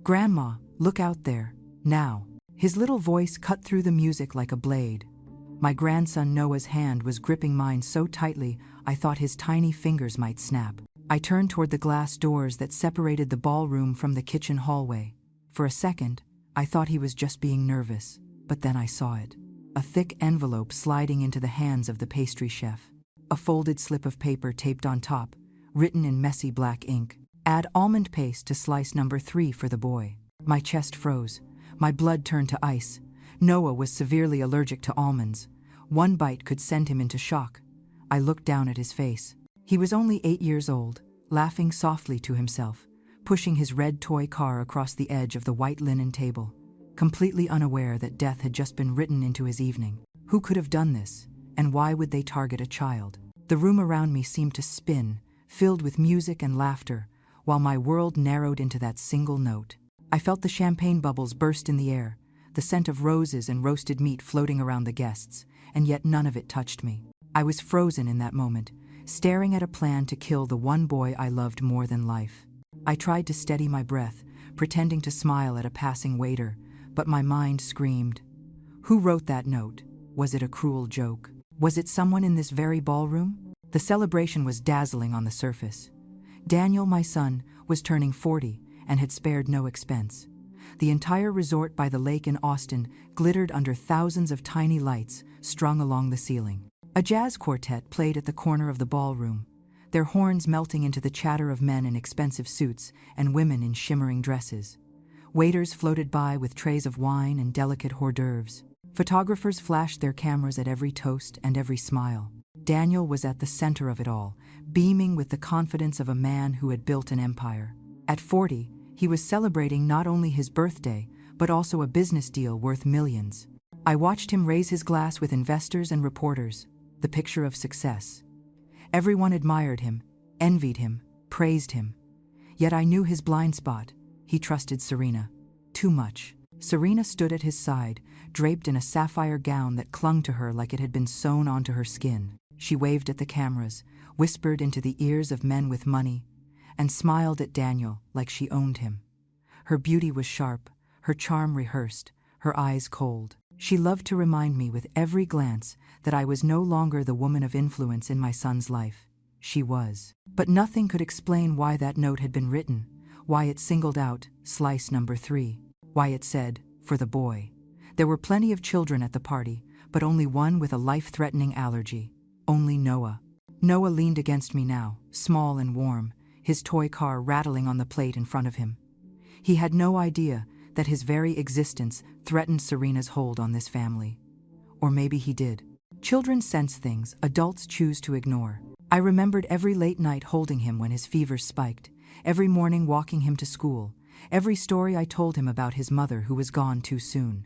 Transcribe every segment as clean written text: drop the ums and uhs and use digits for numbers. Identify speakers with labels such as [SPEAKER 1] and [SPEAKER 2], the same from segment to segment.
[SPEAKER 1] "Grandma, look out there, now." His little voice cut through the music like a blade. My grandson Noah's hand was gripping mine so tightly I thought his tiny fingers might snap. I turned toward the glass doors that separated the ballroom from the kitchen hallway. For a second, I thought he was just being nervous, but then I saw it. A thick envelope sliding into the hands of the pastry chef. A folded slip of paper taped on top, written in messy black ink. "Add almond paste to slice number 3 for the boy." My chest froze. My blood turned to ice. Noah was severely allergic to almonds. One bite could send him into shock. I looked down at his face. He was only 8 years old, laughing softly to himself, pushing his red toy car across the edge of the white linen table, completely unaware that death had just been written into his evening. Who could have done this, and why would they target a child? The room around me seemed to spin, filled with music and laughter, while my world narrowed into that single note. I felt the champagne bubbles burst in the air, the scent of roses and roasted meat floating around the guests, and yet none of it touched me. I was frozen in that moment, staring at a plan to kill the one boy I loved more than life. I tried to steady my breath, pretending to smile at a passing waiter, but my mind screamed. Who wrote that note? Was it a cruel joke? Was it someone in this very ballroom? The celebration was dazzling on the surface. Daniel, my son, was turning 40 and had spared no expense. The entire resort by the lake in Austin glittered under thousands of tiny lights strung along the ceiling. A jazz quartet played at the corner of the ballroom, their horns melting into the chatter of men in expensive suits and women in shimmering dresses. Waiters floated by with trays of wine and delicate hors d'oeuvres. Photographers flashed their cameras at every toast and every smile. Daniel was at the center of it all, beaming with the confidence of a man who had built an empire. At 40, he was celebrating not only his birthday, but also a business deal worth millions. I watched him raise his glass with investors and reporters, the picture of success. Everyone admired him, envied him, praised him. Yet I knew his blind spot. He trusted Serena. Too much. Serena stood at his side, draped in a sapphire gown that clung to her like it had been sewn onto her skin. She waved at the cameras, whispered into the ears of men with money, and smiled at Daniel like she owned him. Her beauty was sharp, her charm rehearsed, her eyes cold. She loved to remind me with every glance that I was no longer the woman of influence in my son's life. She was. But nothing could explain why that note had been written, why it singled out slice number 3, why it said, for the boy. There were plenty of children at the party, but only one with a life-threatening allergy. Only Noah. Noah leaned against me now, small and warm, his toy car rattling on the plate in front of him. He had no idea that his very existence threatened Serena's hold on this family. Or maybe he did. Children sense things adults choose to ignore. I remembered every late night holding him when his fever spiked, every morning walking him to school, every story I told him about his mother who was gone too soon.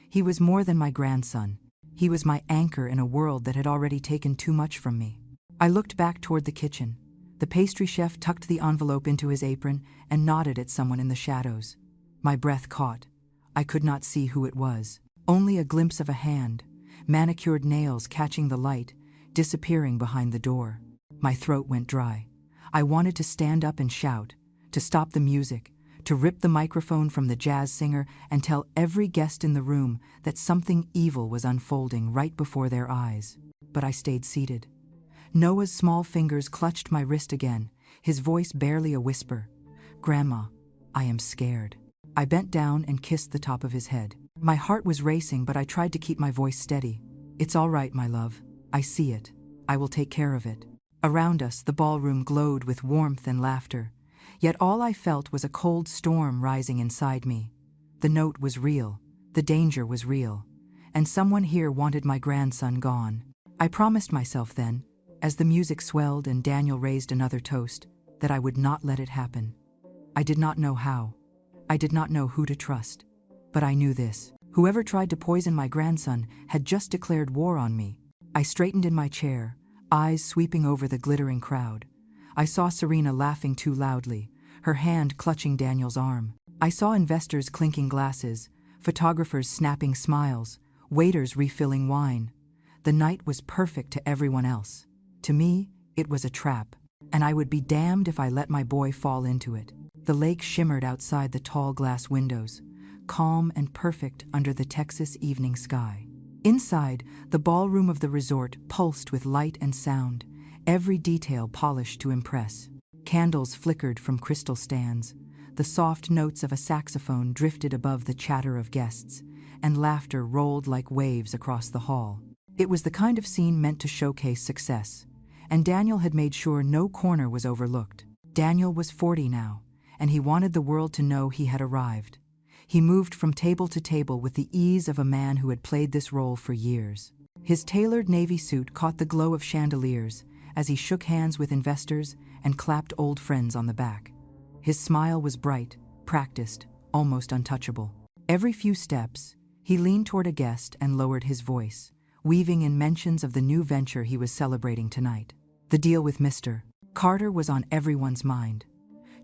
[SPEAKER 1] He was more than my grandson. He was my anchor in a world that had already taken too much from me. I looked back toward the kitchen. The pastry chef tucked the envelope into his apron and nodded at someone in the shadows. My breath caught. I could not see who it was. Only a glimpse of a hand, manicured nails catching the light, disappearing behind the door. My throat went dry. I wanted to stand up and shout, to stop the music, to rip the microphone from the jazz singer and tell every guest in the room that something evil was unfolding right before their eyes. But I stayed seated. Noah's small fingers clutched my wrist again, his voice barely a whisper. "Grandma, I am scared." I bent down and kissed the top of his head. My heart was racing, but I tried to keep my voice steady. "It's all right, my love. I see it. I will take care of it." Around us, the ballroom glowed with warmth and laughter. Yet all I felt was a cold storm rising inside me. The note was real. The danger was real. And someone here wanted my grandson gone. I promised myself then, as the music swelled and Daniel raised another toast, that I would not let it happen. I did not know how. I did not know who to trust. But I knew this. Whoever tried to poison my grandson had just declared war on me. I straightened in my chair, eyes sweeping over the glittering crowd. I saw Serena laughing too loudly, her hand clutching Daniel's arm. I saw investors clinking glasses, photographers snapping smiles, waiters refilling wine. The night was perfect to everyone else. To me, it was a trap, and I would be damned if I let my boy fall into it. The lake shimmered outside the tall glass windows, calm and perfect under the Texas evening sky. Inside, the ballroom of the resort pulsed with light and sound, every detail polished to impress. Candles flickered from crystal stands, the soft notes of a saxophone drifted above the chatter of guests, and laughter rolled like waves across the hall. It was the kind of scene meant to showcase success, and Daniel had made sure no corner was overlooked. Daniel was 40 now, and he wanted the world to know he had arrived. He moved from table to table with the ease of a man who had played this role for years. His tailored navy suit caught the glow of chandeliers as he shook hands with investors and clapped old friends on the back. His smile was bright, practiced, almost untouchable. Every few steps, he leaned toward a guest and lowered his voice, weaving in mentions of the new venture he was celebrating tonight. The deal with Mr. Carter was on everyone's mind.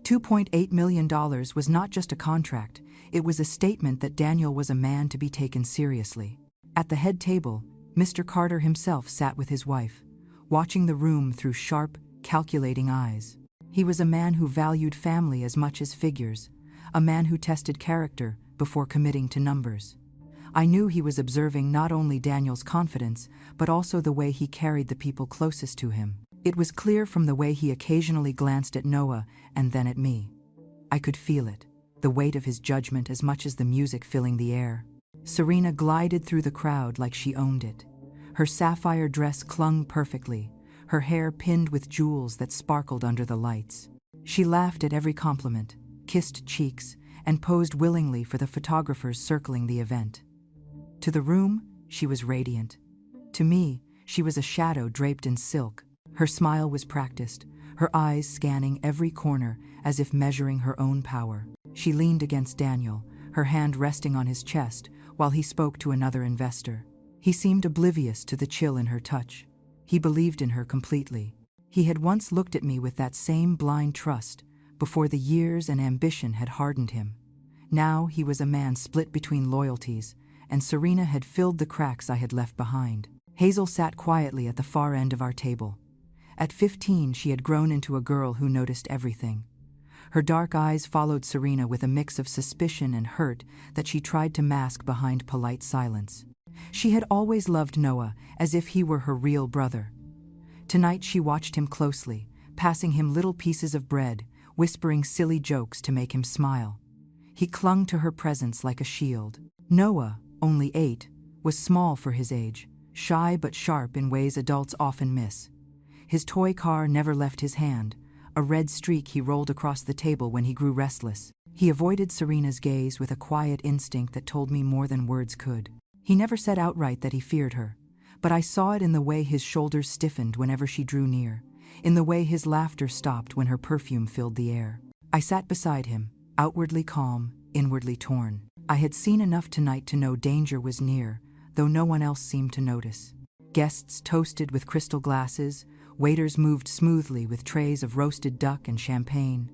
[SPEAKER 1] $2.8 million was not just a contract, it was a statement that Daniel was a man to be taken seriously. At the head table, Mr. Carter himself sat with his wife, watching the room through sharp, calculating eyes. He was a man who valued family as much as figures, a man who tested character before committing to numbers. I knew he was observing not only Daniel's confidence, but also the way he carried the people closest to him. It was clear from the way he occasionally glanced at Noah and then at me. I could feel it, the weight of his judgment as much as the music filling the air. Serena glided through the crowd like she owned it. Her sapphire dress clung perfectly, her hair pinned with jewels that sparkled under the lights. She laughed at every compliment, kissed cheeks, and posed willingly for the photographers circling the event. To the room, she was radiant. To me, she was a shadow draped in silk. Her smile was practiced, her eyes scanning every corner as if measuring her own power. She leaned against Daniel, her hand resting on his chest while he spoke to another investor. He seemed oblivious to the chill in her touch. He believed in her completely. He had once looked at me with that same blind trust before the years and ambition had hardened him. Now he was a man split between loyalties, and Serena had filled the cracks I had left behind. Hazel sat quietly at the far end of our table. At 15, she had grown into a girl who noticed everything. Her dark eyes followed Serena with a mix of suspicion and hurt that she tried to mask behind polite silence. She had always loved Noah as if he were her real brother. Tonight she watched him closely, passing him little pieces of bread, whispering silly jokes to make him smile. He clung to her presence like a shield. Noah, only 8, was small for his age, shy but sharp in ways adults often miss. His toy car never left his hand, a red streak he rolled across the table when he grew restless. He avoided Serena's gaze with a quiet instinct that told me more than words could. He never said outright that he feared her, but I saw it in the way his shoulders stiffened whenever she drew near, in the way his laughter stopped when her perfume filled the air. I sat beside him, outwardly calm, inwardly torn. I had seen enough tonight to know danger was near, though no one else seemed to notice. Guests toasted with crystal glasses, waiters moved smoothly with trays of roasted duck and champagne.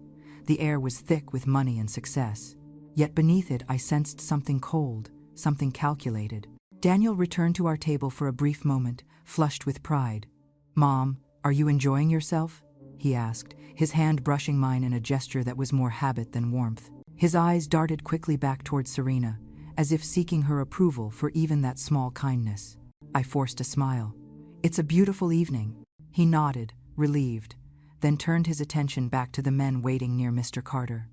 [SPEAKER 1] The air was thick with money and success. Yet beneath it I sensed something cold, something calculated. Daniel returned to our table for a brief moment, flushed with pride. "Mom, are you enjoying yourself?" he asked, his hand brushing mine in a gesture that was more habit than warmth. His eyes darted quickly back toward Serena, as if seeking her approval for even that small kindness. I forced a smile. "It's a beautiful evening." He nodded, relieved, then turned his attention back to the men waiting near Mr. Carter.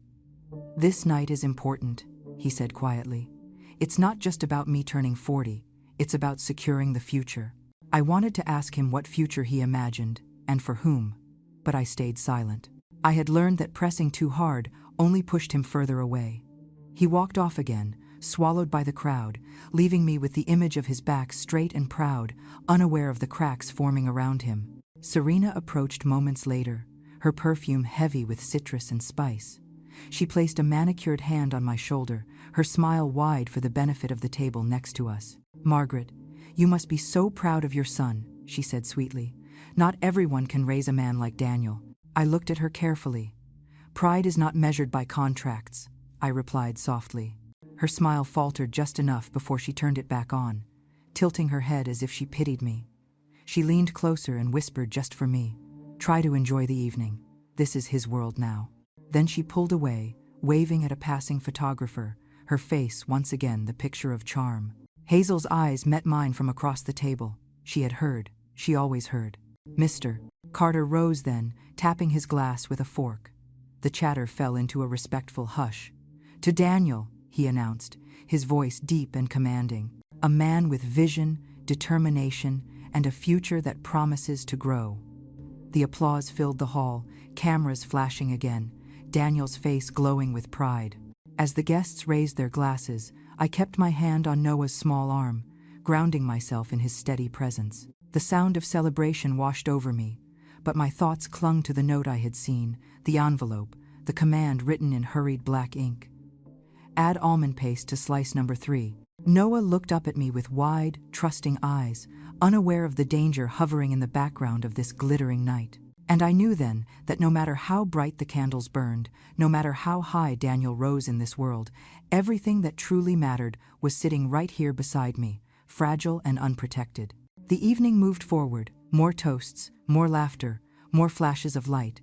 [SPEAKER 1] "This night is important," he said quietly. "It's not just about me turning 40, it's about securing the future." I wanted to ask him what future he imagined, and for whom, but I stayed silent. I had learned that pressing too hard only pushed him further away. He walked off again, swallowed by the crowd, leaving me with the image of his back straight and proud, unaware of the cracks forming around him. Serena approached moments later, her perfume heavy with citrus and spice. She placed a manicured hand on my shoulder, her smile wide for the benefit of the table next to us. "Margaret, you must be so proud of your son," she said sweetly. "Not everyone can raise a man like Daniel." I looked at her carefully. "Pride is not measured by contracts," I replied softly. Her smile faltered just enough before she turned it back on, tilting her head as if she pitied me. She leaned closer and whispered just for me, "Try to enjoy the evening. This is his world now." Then she pulled away, waving at a passing photographer, her face once again the picture of charm. Hazel's eyes met mine from across the table. She had heard. She always heard. Mr. Carter rose then, tapping his glass with a fork. The chatter fell into a respectful hush. To Daniel, he announced, his voice deep and commanding. A man with vision, determination, and a future that promises to grow. The applause filled the hall, cameras flashing again, Daniel's face glowing with pride. As the guests raised their glasses, I kept my hand on Noah's small arm, grounding myself in his steady presence. The sound of celebration washed over me, but my thoughts clung to the note I had seen, the envelope, the command written in hurried black ink. Add almond paste to slice number 3. Noah looked up at me with wide, trusting eyes, unaware of the danger hovering in the background of this glittering night. And I knew then that no matter how bright the candles burned, no matter how high Daniel rose in this world, everything that truly mattered was sitting right here beside me, fragile and unprotected. The evening moved forward, more toasts, more laughter, more flashes of light.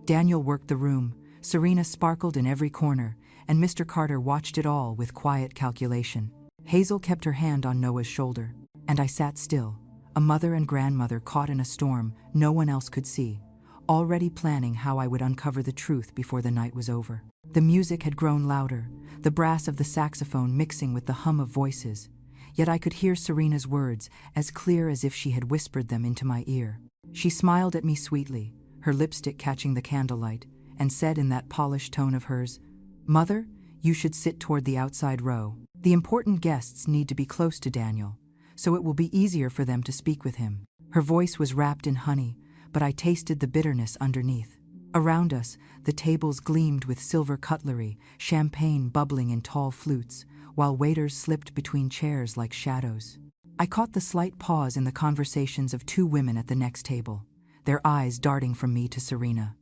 [SPEAKER 1] Daniel worked the room, Serena sparkled in every corner, and Mr. Carter watched it all with quiet calculation. Hazel kept her hand on Noah's shoulder, and I sat still, a mother and grandmother caught in a storm no one else could see, already planning how I would uncover the truth before the night was over. The music had grown louder, the brass of the saxophone mixing with the hum of voices, yet I could hear Serena's words as clear as if she had whispered them into my ear. She smiled at me sweetly, her lipstick catching the candlelight, and said in that polished tone of hers, "Mother, you should sit toward the outside row. The important guests need to be close to Daniel, so it will be easier for them to speak with him." Her voice was wrapped in honey, but I tasted the bitterness underneath. Around us, the tables gleamed with silver cutlery, champagne bubbling in tall flutes, while waiters slipped between chairs like shadows. I caught the slight pause in the conversations of 2 women at the next table, their eyes darting from me to Serena.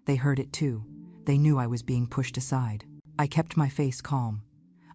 [SPEAKER 1] They heard it too. They knew I was being pushed aside. I kept my face calm.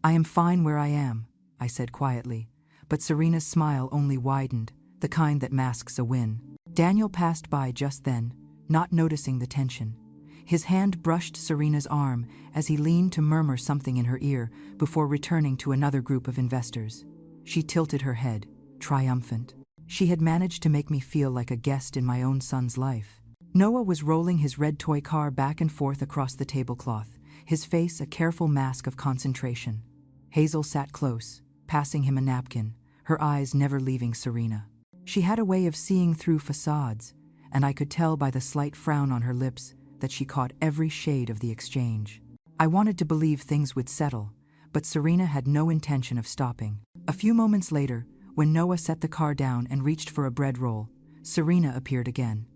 [SPEAKER 1] "I am fine where I am," I said quietly, but Serena's smile only widened, the kind that masks a win. Daniel passed by just then, not noticing the tension. His hand brushed Serena's arm as he leaned to murmur something in her ear before returning to another group of investors. She tilted her head, triumphant. She had managed to make me feel like a guest in my own son's life. Noah was rolling his red toy car back and forth across the tablecloth, his face a careful mask of concentration. Hazel sat close, passing him a napkin, her eyes never leaving Serena. She had a way of seeing through facades, and I could tell by the slight frown on her lips that she caught every shade of the exchange. I wanted to believe things would settle, but Serena had no intention of stopping. A few moments later, when Noah set the car down and reached for a bread roll, Serena appeared again.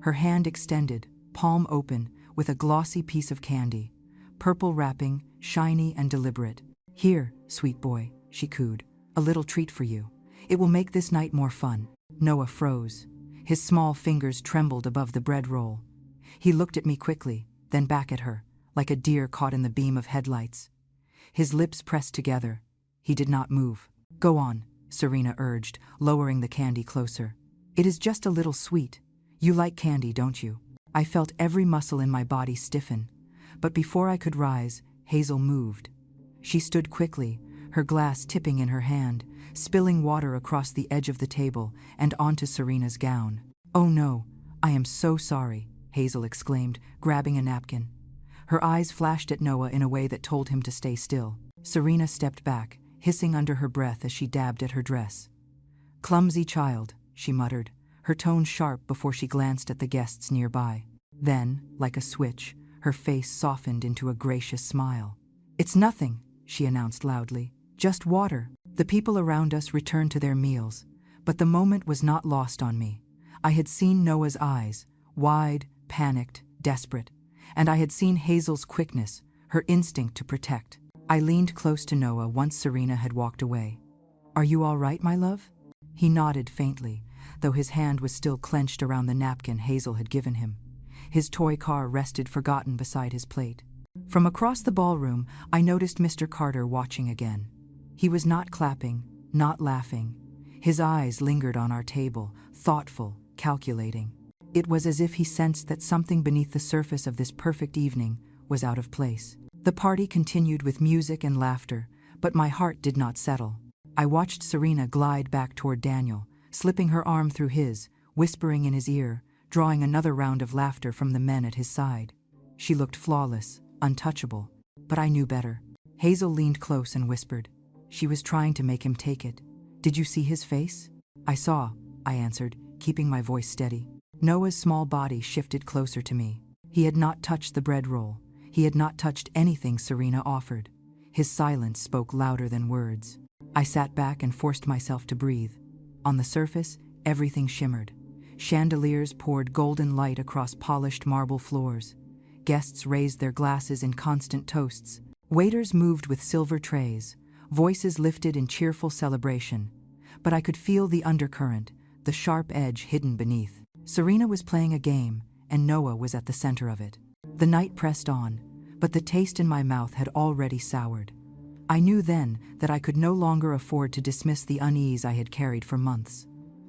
[SPEAKER 1] Her hand extended, palm open, with a glossy piece of candy, purple wrapping, shiny and deliberate. "Here, sweet boy," she cooed, "a little treat for you. It will make this night more fun." Noah froze. His small fingers trembled above the bread roll. He looked at me quickly, then back at her, like a deer caught in the beam of headlights. His lips pressed together. He did not move. "Go on," Serena urged, lowering the candy closer. "It is just a little sweet. You like candy, don't you?" I felt every muscle in my body stiffen, but before I could rise, Hazel moved. She stood quickly, her glass tipping in her hand, spilling water across the edge of the table and onto Serena's gown. "Oh no, I am so sorry," Hazel exclaimed, grabbing a napkin. Her eyes flashed at Noah in a way that told him to stay still. Serena stepped back, hissing under her breath as she dabbed at her dress. "Clumsy child," she muttered, her tone sharp before she glanced at the guests nearby. Then, like a switch, her face softened into a gracious smile. "It's nothing," she announced loudly. "Just water." The people around us returned to their meals, but the moment was not lost on me. I had seen Noah's eyes, wide, panicked, desperate, and I had seen Hazel's quickness, her instinct to protect. I leaned close to Noah once Serena had walked away. "Are you all right, my love?" He nodded faintly, though his hand was still clenched around the napkin Hazel had given him. His toy car rested forgotten beside his plate. From across the ballroom, I noticed Mr. Carter watching again. He was not clapping, not laughing. His eyes lingered on our table, thoughtful, calculating. It was as if he sensed that something beneath the surface of this perfect evening was out of place. The party continued with music and laughter, but my heart did not settle. I watched Serena glide back toward Daniel, slipping her arm through his, whispering in his ear, drawing another round of laughter from the men at his side. She looked flawless, untouchable, but I knew better. Hazel leaned close and whispered. She was trying to make him take it. Did you see his face? I saw, I answered, keeping my voice steady. Noah's small body shifted closer to me. He had not touched the bread roll. He had not touched anything Serena offered. His silence spoke louder than words. I sat back and forced myself to breathe. On the surface, everything shimmered. Chandeliers poured golden light across polished marble floors. Guests raised their glasses in constant toasts. Waiters moved with silver trays. Voices lifted in cheerful celebration. But I could feel the undercurrent, the sharp edge hidden beneath. Serena was playing a game, and Noah was at the center of it. The night pressed on, but the taste in my mouth had already soured. I knew then that I could no longer afford to dismiss the unease I had carried for months.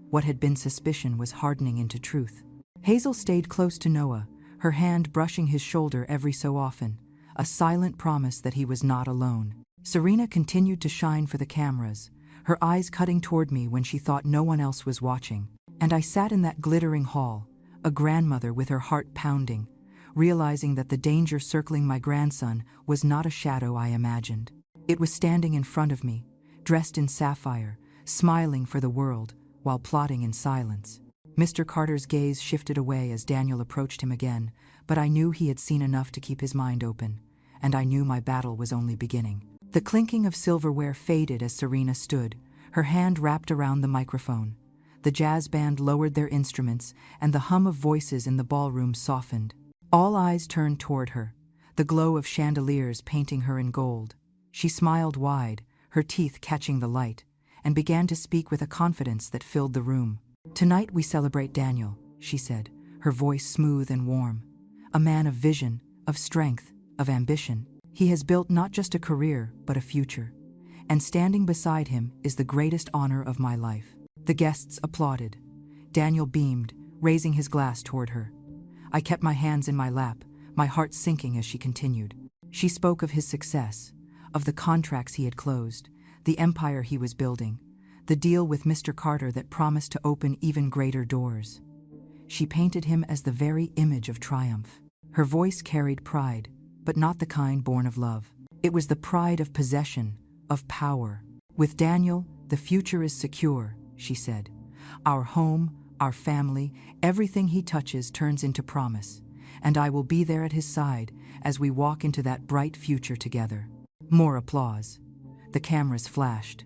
[SPEAKER 1] What had been suspicion was hardening into truth. Hazel stayed close to Noah, her hand brushing his shoulder every so often, a silent promise that he was not alone. Serena continued to shine for the cameras, her eyes cutting toward me when she thought no one else was watching. And I sat in that glittering hall, a grandmother with her heart pounding, realizing that the danger circling my grandson was not a shadow I imagined. It was standing in front of me, dressed in sapphire, smiling for the world, while plotting in silence. Mr. Carter's gaze shifted away as Daniel approached him again, but I knew he had seen enough to keep his mind open, and I knew my battle was only beginning. The clinking of silverware faded as Serena stood, her hand wrapped around the microphone. The jazz band lowered their instruments, and the hum of voices in the ballroom softened. All eyes turned toward her, the glow of chandeliers painting her in gold. She smiled wide, her teeth catching the light, and began to speak with a confidence that filled the room. "Tonight we celebrate Daniel," she said, her voice smooth and warm. "A man of vision, of strength, of ambition. He has built not just a career, but a future. And standing beside him is the greatest honor of my life." The guests applauded. Daniel beamed, raising his glass toward her. I kept my hands in my lap, my heart sinking as she continued. She spoke of his success, of the contracts he had closed, the empire he was building, the deal with Mr. Carter that promised to open even greater doors. She painted him as the very image of triumph. Her voice carried pride, but not the kind born of love. It was the pride of possession, of power. "With Daniel, the future is secure," she said. "Our home, our family, everything he touches turns into promise, and I will be there at his side as we walk into that bright future together." More applause. The cameras flashed.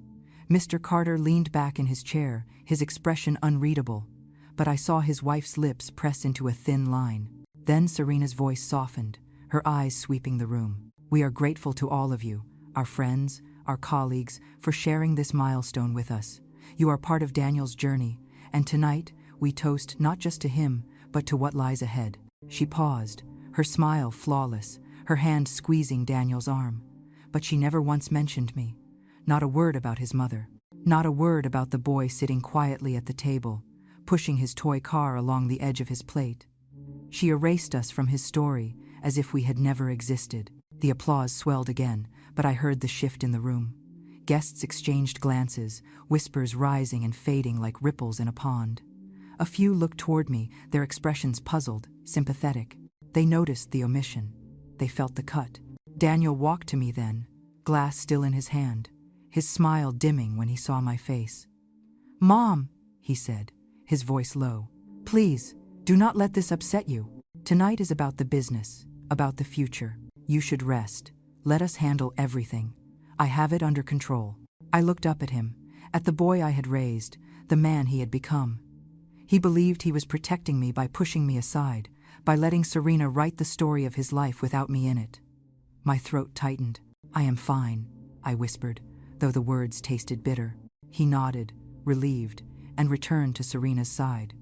[SPEAKER 1] Mr. Carter leaned back in his chair, his expression unreadable, but I saw his wife's lips press into a thin line. Then Serena's voice softened, her eyes sweeping the room. "We are grateful to all of you, our friends, our colleagues, for sharing this milestone with us. You are part of Daniel's journey, and tonight we toast not just to him, but to what lies ahead." She paused, her smile flawless, her hand squeezing Daniel's arm. But she never once mentioned me. Not a word about his mother. Not a word about the boy sitting quietly at the table, pushing his toy car along the edge of his plate. She erased us from his story as if we had never existed. The applause swelled again, but I heard the shift in the room. Guests exchanged glances, whispers rising and fading like ripples in a pond. A few looked toward me, their expressions puzzled, sympathetic. They noticed the omission. They felt the cut. Daniel walked to me then, glass still in his hand, his smile dimming when he saw my face. "Mom," he said, his voice low, "please, do not let this upset you. Tonight is about the business, about the future. You should rest. Let us handle everything. I have it under control." I looked up at him, at the boy I had raised, the man he had become. He believed he was protecting me by pushing me aside, by letting Serena write the story of his life without me in it. My throat tightened. "I am fine," I whispered, though the words tasted bitter. He nodded, relieved, and returned to Serena's side.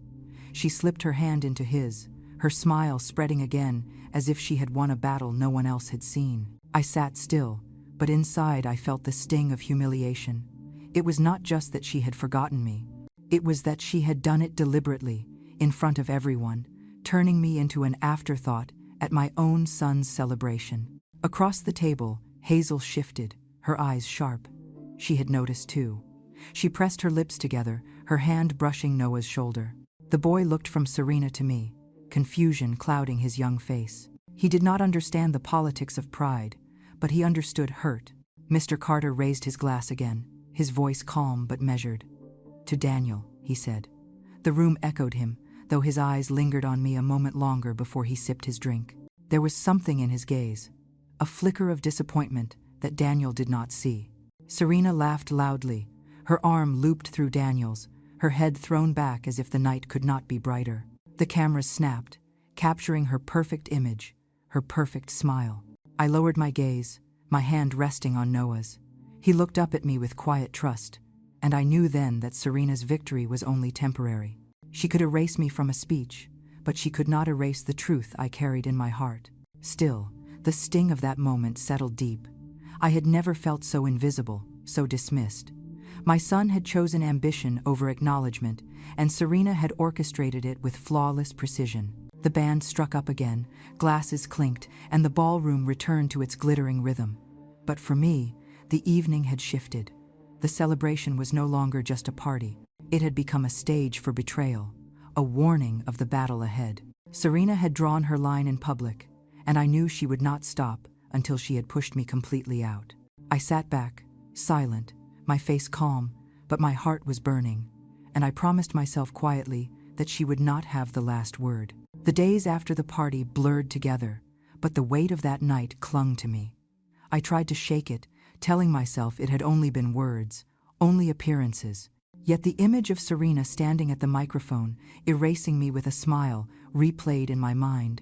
[SPEAKER 1] She slipped her hand into his, her smile spreading again as if she had won a battle no one else had seen. I sat still, but inside I felt the sting of humiliation. It was not just that she had forgotten me. It was that she had done it deliberately, in front of everyone, turning me into an afterthought, at my own son's celebration. Across the table, Hazel shifted, her eyes sharp. She had noticed too. She pressed her lips together, her hand brushing Noah's shoulder. The boy looked from Serena to me, confusion clouding his young face. He did not understand the politics of pride, but he understood hurt. Mr. Carter raised his glass again, his voice calm but measured. "To Daniel," he said. The room echoed him, though his eyes lingered on me a moment longer before he sipped his drink. There was something in his gaze, a flicker of disappointment that Daniel did not see. Serena laughed loudly, her arm looped through Daniel's, her head thrown back as if the night could not be brighter. The cameras snapped, capturing her perfect image, her perfect smile. I lowered my gaze, my hand resting on Noah's. He looked up at me with quiet trust, and I knew then that Serena's victory was only temporary. She could erase me from a speech, but she could not erase the truth I carried in my heart. Still, the sting of that moment settled deep. I had never felt so invisible, so dismissed. My son had chosen ambition over acknowledgement, and Serena had orchestrated it with flawless precision. The band struck up again, glasses clinked, and the ballroom returned to its glittering rhythm. But for me, the evening had shifted. The celebration was no longer just a party. It had become a stage for betrayal, a warning of the battle ahead. Serena had drawn her line in public, and I knew she would not stop until she had pushed me completely out. I sat back, silent, my face calm, but my heart was burning, and I promised myself quietly that she would not have the last word. The days after the party blurred together, but the weight of that night clung to me. I tried to shake it, telling myself it had only been words, only appearances. Yet the image of Serena standing at the microphone, erasing me with a smile, replayed in my mind.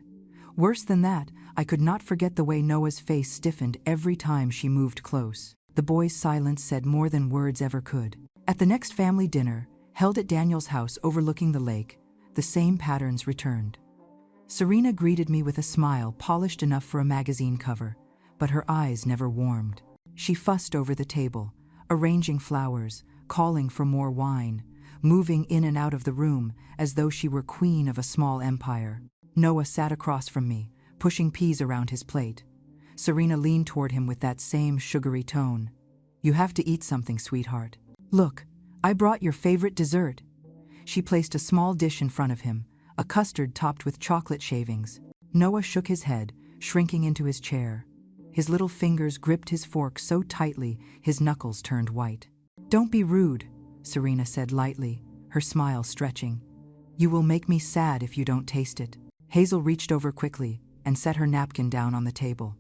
[SPEAKER 1] Worse than that, I could not forget the way Noah's face stiffened every time she moved close. The boy's silence said more than words ever could. At the next family dinner, held at Daniel's house overlooking the lake, the same patterns returned. Serena greeted me with a smile polished enough for a magazine cover, but her eyes never warmed. She fussed over the table, arranging flowers, calling for more wine, moving in and out of the room as though she were queen of a small empire. Noah sat across from me, pushing peas around his plate. Serena leaned toward him with that same sugary tone. "You have to eat something, sweetheart. Look, I brought your favorite dessert." She placed a small dish in front of him, a custard topped with chocolate shavings. Noah shook his head, shrinking into his chair. His little fingers gripped his fork so tightly his knuckles turned white. "Don't be rude," Serena said lightly, her smile stretching. "You will make me sad if you don't taste it." Hazel reached over quickly and set her napkin down on the table.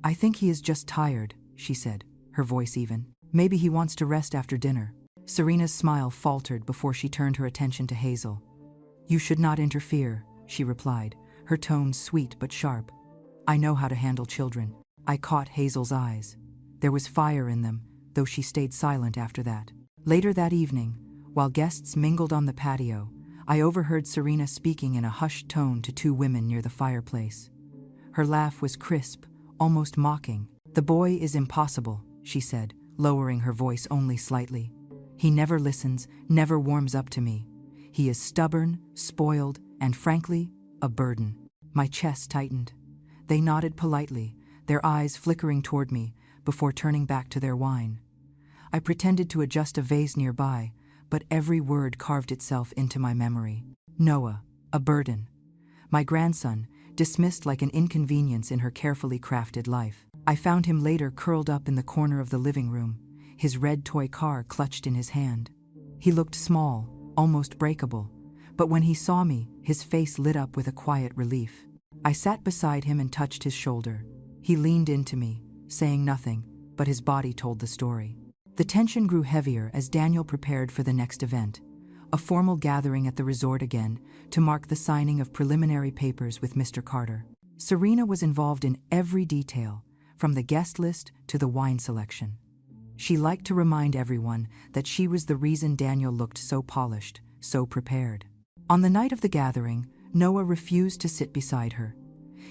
[SPEAKER 1] "I think he is just tired," she said, her voice even. "Maybe he wants to rest after dinner." Serena's smile faltered before she turned her attention to Hazel. "You should not interfere," she replied, her tone sweet but sharp. "I know how to handle children." I caught Hazel's eyes. There was fire in them, though she stayed silent after that. Later that evening, while guests mingled on the patio, I overheard Serena speaking in a hushed tone to two women near the fireplace. Her laugh was crisp, almost mocking. "The boy is impossible," she said, lowering her voice only slightly. "He never listens, never warms up to me. He is stubborn, spoiled, and frankly, a burden." My chest tightened. They nodded politely, their eyes flickering toward me before turning back to their wine. I pretended to adjust a vase nearby, but every word carved itself into my memory. Noah, a burden. My grandson, dismissed like an inconvenience in her carefully crafted life. I found him later curled up in the corner of the living room, his red toy car clutched in his hand. He looked small, almost breakable, but when he saw me, his face lit up with a quiet relief. I sat beside him and touched his shoulder. He leaned into me, saying nothing, but his body told the story. The tension grew heavier as Daniel prepared for the next event, a formal gathering at the resort again to mark the signing of preliminary papers with Mr. Carter. Serena was involved in every detail, from the guest list to the wine selection. She liked to remind everyone that she was the reason Daniel looked so polished, so prepared. On the night of the gathering, Noah refused to sit beside her.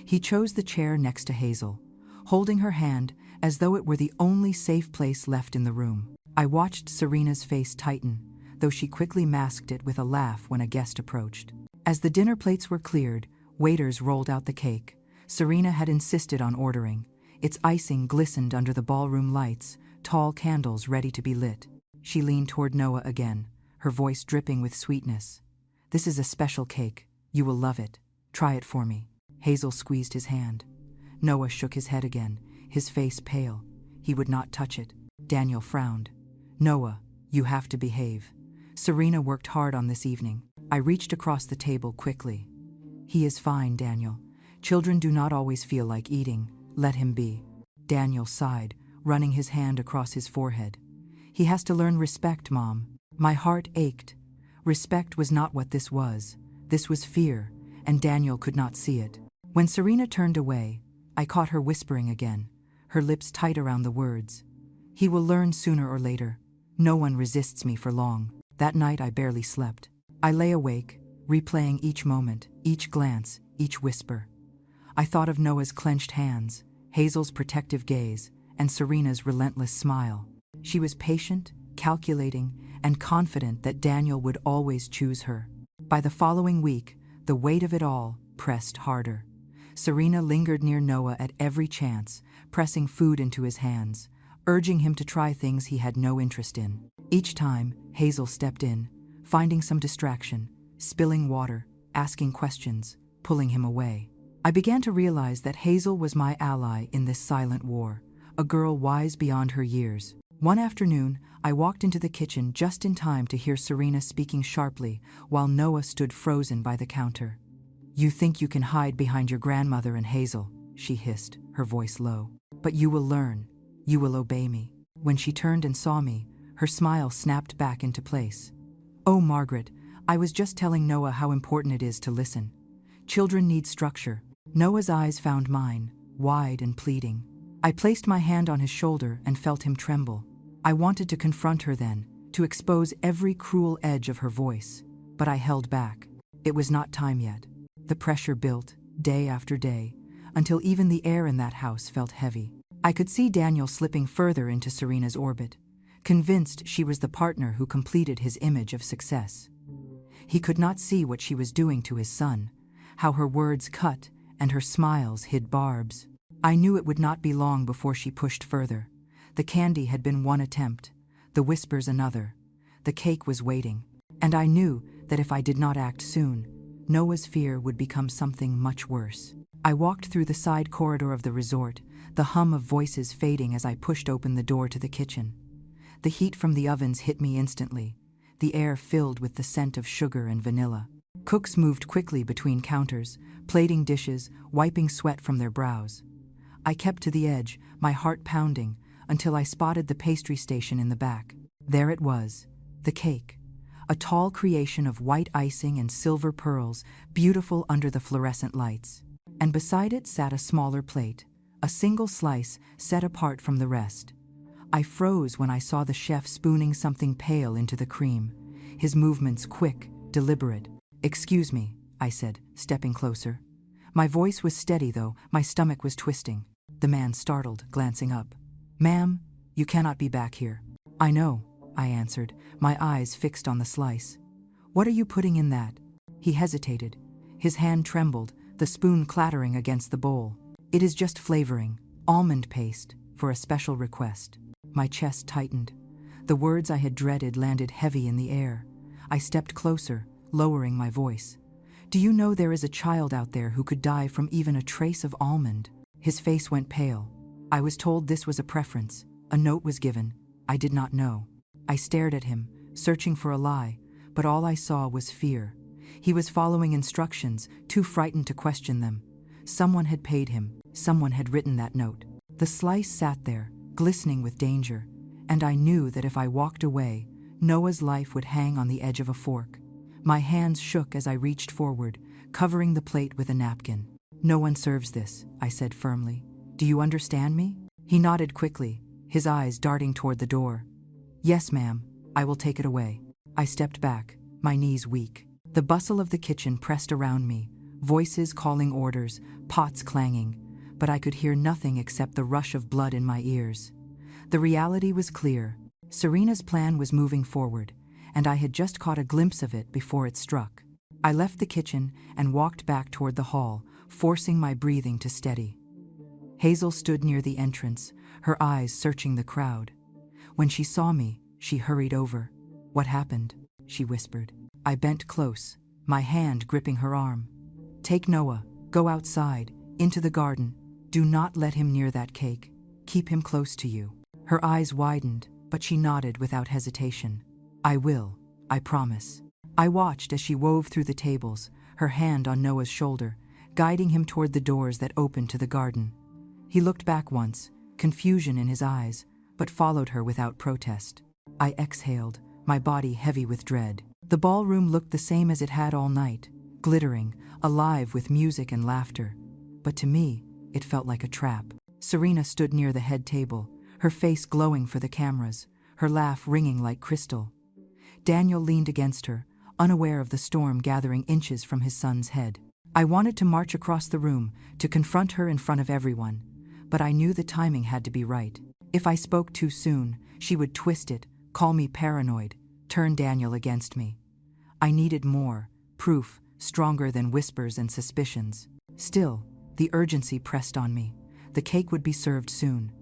[SPEAKER 1] He chose the chair next to Hazel, holding her hand as though it were the only safe place left in the room. I watched Serena's face tighten, though she quickly masked it with a laugh when a guest approached. As the dinner plates were cleared, waiters rolled out the cake, Serena had insisted on ordering. Its icing glistened under the ballroom lights, tall candles ready to be lit. She leaned toward Noah again, her voice dripping with sweetness. "This is a special cake. You will love it. Try it for me." Hazel squeezed his hand. Noah shook his head again, his face pale. He would not touch it. Daniel frowned. "Noah, you have to behave. Serena worked hard on this evening." I reached across the table quickly. "He is fine, Daniel. Children do not always feel like eating. Let him be." Daniel sighed, running his hand across his forehead. "He has to learn respect, Mom." My heart ached. Respect was not what this was. This was fear, and Daniel could not see it. When Serena turned away, I caught her whispering again, her lips tight around the words. "He will learn sooner or later. No one resists me for long." That night I barely slept. I lay awake, replaying each moment, each glance, each whisper. I thought of Noah's clenched hands, Hazel's protective gaze, and Serena's relentless smile. She was patient, calculating, and confident that Daniel would always choose her. By the following week, the weight of it all pressed harder. Serena lingered near Noah at every chance, pressing food into his hands, urging him to try things he had no interest in. Each time, Hazel stepped in, finding some distraction, spilling water, asking questions, pulling him away. I began to realize that Hazel was my ally in this silent war, a girl wise beyond her years. One afternoon, I walked into the kitchen just in time to hear Serena speaking sharply while Noah stood frozen by the counter. "You think you can hide behind your grandmother and Hazel," she hissed, her voice low. "But you will learn. You will obey me." When she turned and saw me, her smile snapped back into place. "Oh, Margaret, I was just telling Noah how important it is to listen. Children need structure." Noah's eyes found mine, wide and pleading. I placed my hand on his shoulder and felt him tremble. I wanted to confront her then, to expose every cruel edge of her voice, but I held back. It was not time yet. The pressure built, day after day, until even the air in that house felt heavy. I could see Daniel slipping further into Serena's orbit, convinced she was the partner who completed his image of success. He could not see what she was doing to his son, how her words cut and her smiles hid barbs. I knew it would not be long before she pushed further. The candy had been one attempt, the whispers another. The cake was waiting, and I knew that if I did not act soon, Noah's fear would become something much worse. I walked through the side corridor of the resort, the hum of voices fading as I pushed open the door to the kitchen. The heat from the ovens hit me instantly, the air filled with the scent of sugar and vanilla. Cooks moved quickly between counters, plating dishes, wiping sweat from their brows. I kept to the edge, my heart pounding, until I spotted the pastry station in the back. There it was, the cake. A tall creation of white icing and silver pearls, beautiful under the fluorescent lights. And beside it sat a smaller plate, a single slice set apart from the rest. I froze when I saw the chef spooning something pale into the cream, his movements quick, deliberate. "Excuse me," I said, stepping closer. My voice was steady though, my stomach was twisting. The man startled, glancing up. "Ma'am, you cannot be back here." "I know," I answered, my eyes fixed on the slice. "What are you putting in that?" He hesitated. His hand trembled, the spoon clattering against the bowl. "It is just flavoring, almond paste, for a special request." My chest tightened. The words I had dreaded landed heavy in the air. I stepped closer, lowering my voice. "Do you know there is a child out there who could die from even a trace of almond?" His face went pale. "I was told this was a preference. A note was given. I did not know." I stared at him, searching for a lie, but all I saw was fear. He was following instructions, too frightened to question them. Someone had paid him. Someone had written that note. The slice sat there, glistening with danger, and I knew that if I walked away, Noah's life would hang on the edge of a fork. My hands shook as I reached forward, covering the plate with a napkin. "No one serves this," I said firmly. "Do you understand me?" He nodded quickly, his eyes darting toward the door. "Yes, ma'am, I will take it away." I stepped back, my knees weak. The bustle of the kitchen pressed around me, voices calling orders, pots clanging, but I could hear nothing except the rush of blood in my ears. The reality was clear. Serena's plan was moving forward, and I had just caught a glimpse of it before it struck. I left the kitchen and walked back toward the hall, forcing my breathing to steady. Hazel stood near the entrance, her eyes searching the crowd. When she saw me, she hurried over. "What happened?" she whispered. I bent close, my hand gripping her arm. "Take Noah, go outside, into the garden. Do not let him near that cake. Keep him close to you." Her eyes widened, but she nodded without hesitation. "I will, I promise." I watched as she wove through the tables, her hand on Noah's shoulder, guiding him toward the doors that opened to the garden. He looked back once, confusion in his eyes, but followed her without protest. I exhaled, my body heavy with dread. The ballroom looked the same as it had all night, glittering, alive with music and laughter. But to me, it felt like a trap. Serena stood near the head table, her face glowing for the cameras, her laugh ringing like crystal. Daniel leaned against her, unaware of the storm gathering inches from his son's head. I wanted to march across the room, to confront her in front of everyone, but I knew the timing had to be right. If I spoke too soon, she would twist it, call me paranoid, turn Daniel against me. I needed more, proof, stronger than whispers and suspicions. Still, the urgency pressed on me. The cake would be served soon.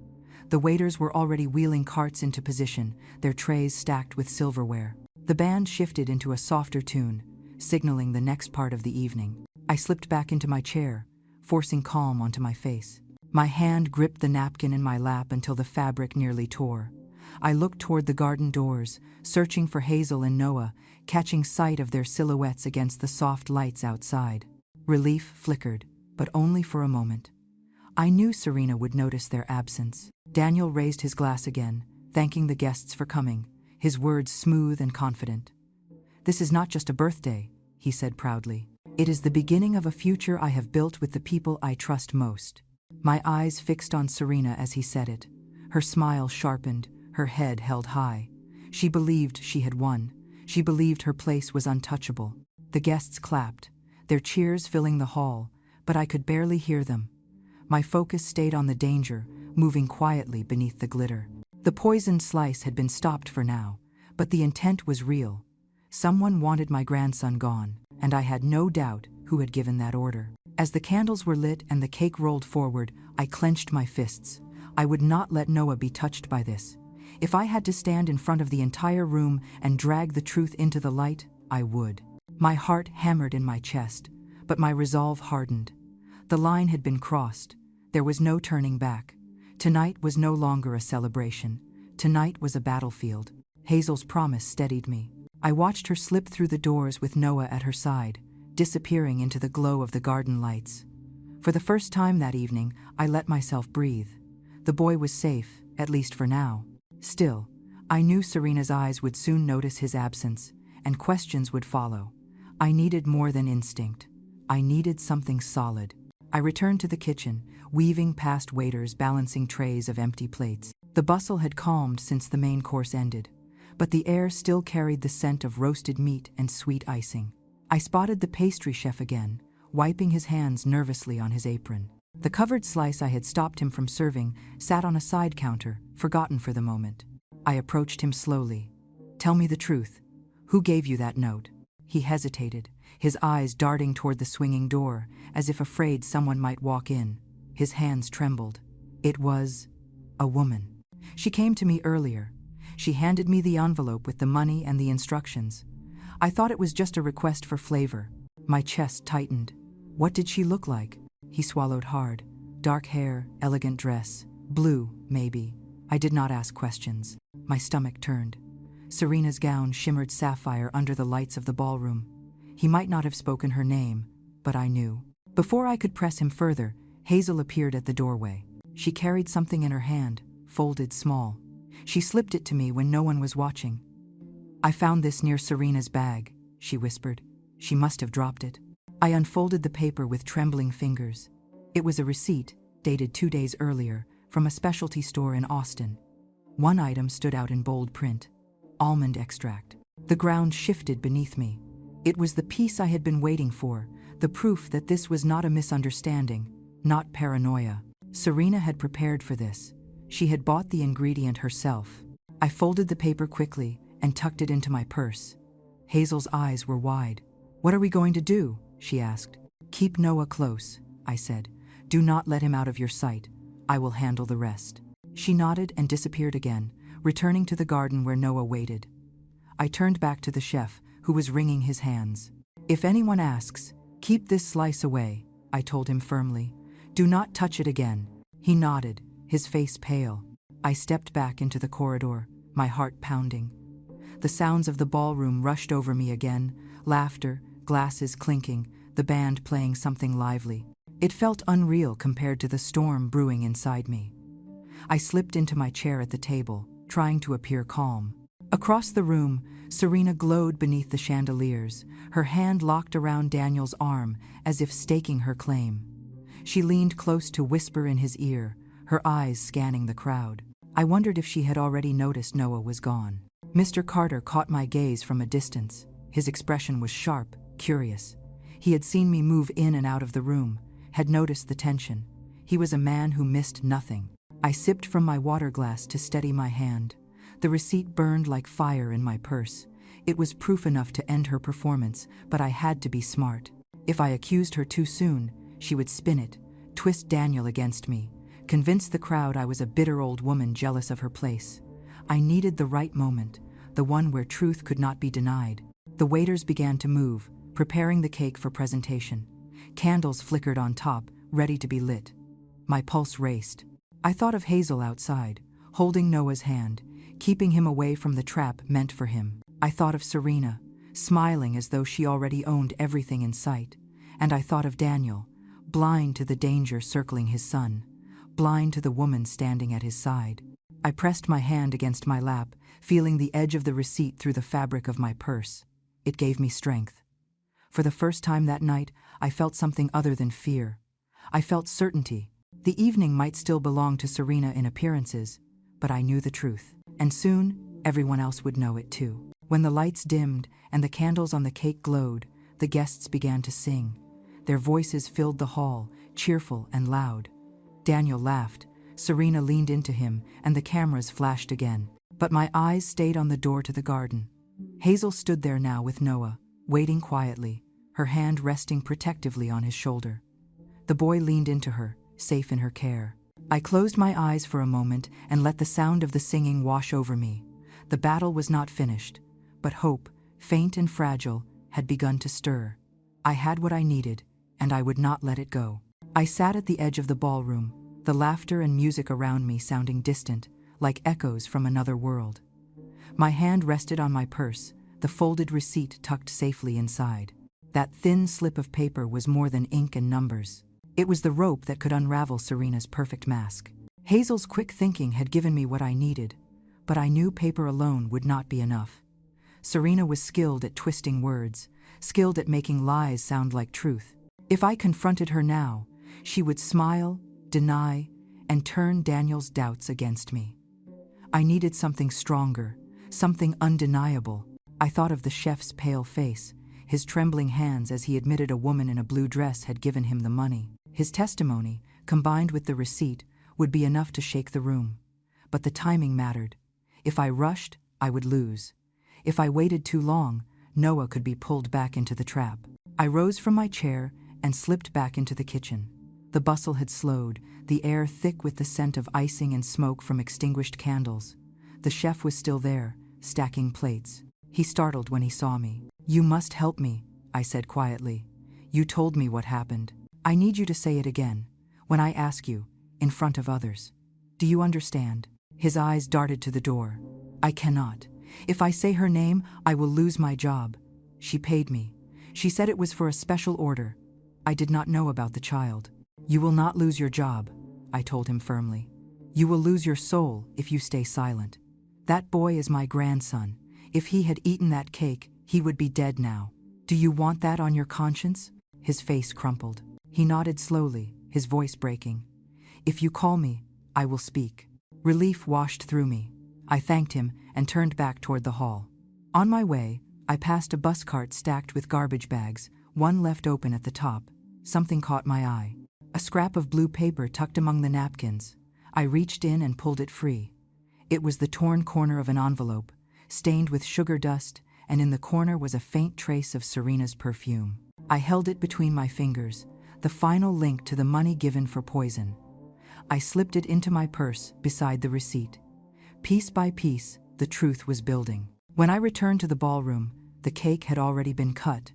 [SPEAKER 1] The waiters were already wheeling carts into position, their trays stacked with silverware. The band shifted into a softer tune, signaling the next part of the evening. I slipped back into my chair, forcing calm onto my face. My hand gripped the napkin in my lap until the fabric nearly tore. I looked toward the garden doors, searching for Hazel and Noah, catching sight of their silhouettes against the soft lights outside. Relief flickered, but only for a moment. I knew Serena would notice their absence. Daniel raised his glass again, thanking the guests for coming, his words smooth and confident. "This is not just a birthday," he said proudly. "It is the beginning of a future I have built with the people I trust most." My eyes fixed on Serena as he said it. Her smile sharpened, her head held high. She believed she had won. She believed her place was untouchable. The guests clapped, their cheers filling the hall, but I could barely hear them. My focus stayed on the danger, moving quietly beneath the glitter. The poisoned slice had been stopped for now, but the intent was real. Someone wanted my grandson gone, and I had no doubt who had given that order. As the candles were lit and the cake rolled forward, I clenched my fists. I would not let Noah be touched by this. If I had to stand in front of the entire room and drag the truth into the light, I would. My heart hammered in my chest, but my resolve hardened. The line had been crossed. There was no turning back. Tonight was no longer a celebration. Tonight was a battlefield. Hazel's promise steadied me. I watched her slip through the doors with Noah at her side, disappearing into the glow of the garden lights. For the first time that evening, I let myself breathe. The boy was safe, at least for now. Still, I knew Serena's eyes would soon notice his absence, and questions would follow. I needed more than instinct. I needed something solid. I returned to the kitchen, weaving past waiters balancing trays of empty plates. The bustle had calmed since the main course ended, but the air still carried the scent of roasted meat and sweet icing. I spotted the pastry chef again, wiping his hands nervously on his apron. The covered slice I had stopped him from serving sat on a side counter, forgotten for the moment. I approached him slowly. "Tell me the truth. Who gave you that note?" He hesitated, his eyes darting toward the swinging door, as if afraid someone might walk in. His hands trembled. "It was a woman. She came to me earlier. She handed me the envelope with the money and the instructions. I thought it was just a request for flavor." My chest tightened. "What did she look like?" He swallowed hard. "Dark hair, elegant dress. Blue, maybe." I did not ask questions. My stomach turned. Serena's gown shimmered sapphire under the lights of the ballroom. He might not have spoken her name, but I knew. Before I could press him further, Hazel appeared at the doorway. She carried something in her hand, folded small. She slipped it to me when no one was watching. "I found this near Serena's bag," she whispered. "She must have dropped it." I unfolded the paper with trembling fingers. It was a receipt, dated 2 days earlier, from a specialty store in Austin. One item stood out in bold print: almond extract. The ground shifted beneath me. It was the piece I had been waiting for, the proof that this was not a misunderstanding, not paranoia. Serena had prepared for this. She had bought the ingredient herself. I folded the paper quickly and tucked it into my purse. Hazel's eyes were wide. "What are we going to do?" she asked. "Keep Noah close. I said. Do not let him out of your sight. I will handle the rest. She nodded and disappeared again, returning to the garden where Noah waited. I turned back to the chef, who was wringing his hands. If anyone asks, keep this slice away, I told him firmly. Do not touch it again. He nodded, his face pale. I stepped back into the corridor, my heart pounding. The sounds of the ballroom rushed over me again, laughter, glasses clinking, the band playing something lively. It felt unreal compared to the storm brewing inside me. I slipped into my chair at the table, trying to appear calm. Across the room, Serena glowed beneath the chandeliers, her hand locked around Daniel's arm as if staking her claim. She leaned close to whisper in his ear, her eyes scanning the crowd. I wondered if she had already noticed Noah was gone. Mr. Carter caught my gaze from a distance. His expression was sharp, curious. He had seen me move in and out of the room, had noticed the tension. He was a man who missed nothing. I sipped from my water glass to steady my hand. The receipt burned like fire in my purse. It was proof enough to end her performance, but I had to be smart. If I accused her too soon, she would spin it, twist Daniel against me, convince the crowd I was a bitter old woman jealous of her place. I needed the right moment, the one where truth could not be denied. The waiters began to move, preparing the cake for presentation. Candles flickered on top, ready to be lit. My pulse raced. I thought of Hazel outside, holding Noah's hand, keeping him away from the trap meant for him. I thought of Serena, smiling as though she already owned everything in sight. And I thought of Daniel, blind to the danger circling his son, blind to the woman standing at his side. I pressed my hand against my lap, feeling the edge of the receipt through the fabric of my purse. It gave me strength. For the first time that night, I felt something other than fear. I felt certainty. The evening might still belong to Serena in appearances, but I knew the truth. And soon, everyone else would know it too. When the lights dimmed and the candles on the cake glowed, the guests began to sing. Their voices filled the hall, cheerful and loud. Daniel laughed. Serena leaned into him, and the cameras flashed again. But my eyes stayed on the door to the garden. Hazel stood there now with Noah, waiting quietly, her hand resting protectively on his shoulder. The boy leaned into her, safe in her care. I closed my eyes for a moment and let the sound of the singing wash over me. The battle was not finished, but hope, faint and fragile, had begun to stir. I had what I needed, and I would not let it go. I sat at the edge of the ballroom, the laughter and music around me sounding distant, like echoes from another world. My hand rested on my purse, the folded receipt tucked safely inside. That thin slip of paper was more than ink and numbers. It was the rope that could unravel Serena's perfect mask. Hazel's quick thinking had given me what I needed, but I knew paper alone would not be enough. Serena was skilled at twisting words, skilled at making lies sound like truth. If I confronted her now, she would smile, deny, and turn Daniel's doubts against me. I needed something stronger, something undeniable. I thought of the chef's pale face, his trembling hands as he admitted a woman in a blue dress had given him the money. His testimony, combined with the receipt, would be enough to shake the room. But the timing mattered. If I rushed, I would lose. If I waited too long, Noah could be pulled back into the trap. I rose from my chair and slipped back into the kitchen. The bustle had slowed, the air thick with the scent of icing and smoke from extinguished candles. The chef was still there, stacking plates. He startled when he saw me. "You must help me," I said quietly. "You told me what happened. I need you to say it again, when I ask you, in front of others. Do you understand?" His eyes darted to the door. "I cannot. If I say her name, I will lose my job. She paid me. She said it was for a special order. I did not know about the child." "You will not lose your job," I told him firmly. "You will lose your soul if you stay silent. That boy is my grandson. If he had eaten that cake, he would be dead now. Do you want that on your conscience?" His face crumpled. He nodded slowly, his voice breaking. "If you call me, I will speak." Relief washed through me. I thanked him and turned back toward the hall. On my way, I passed a bus cart stacked with garbage bags, one left open at the top. Something caught my eye. A scrap of blue paper tucked among the napkins. I reached in and pulled it free. It was the torn corner of an envelope, stained with sugar dust, and in the corner was a faint trace of Serena's perfume. I held it between my fingers, the final link to the money given for poison. I slipped it into my purse beside the receipt. Piece by piece, the truth was building. When I returned to the ballroom, the cake had already been cut.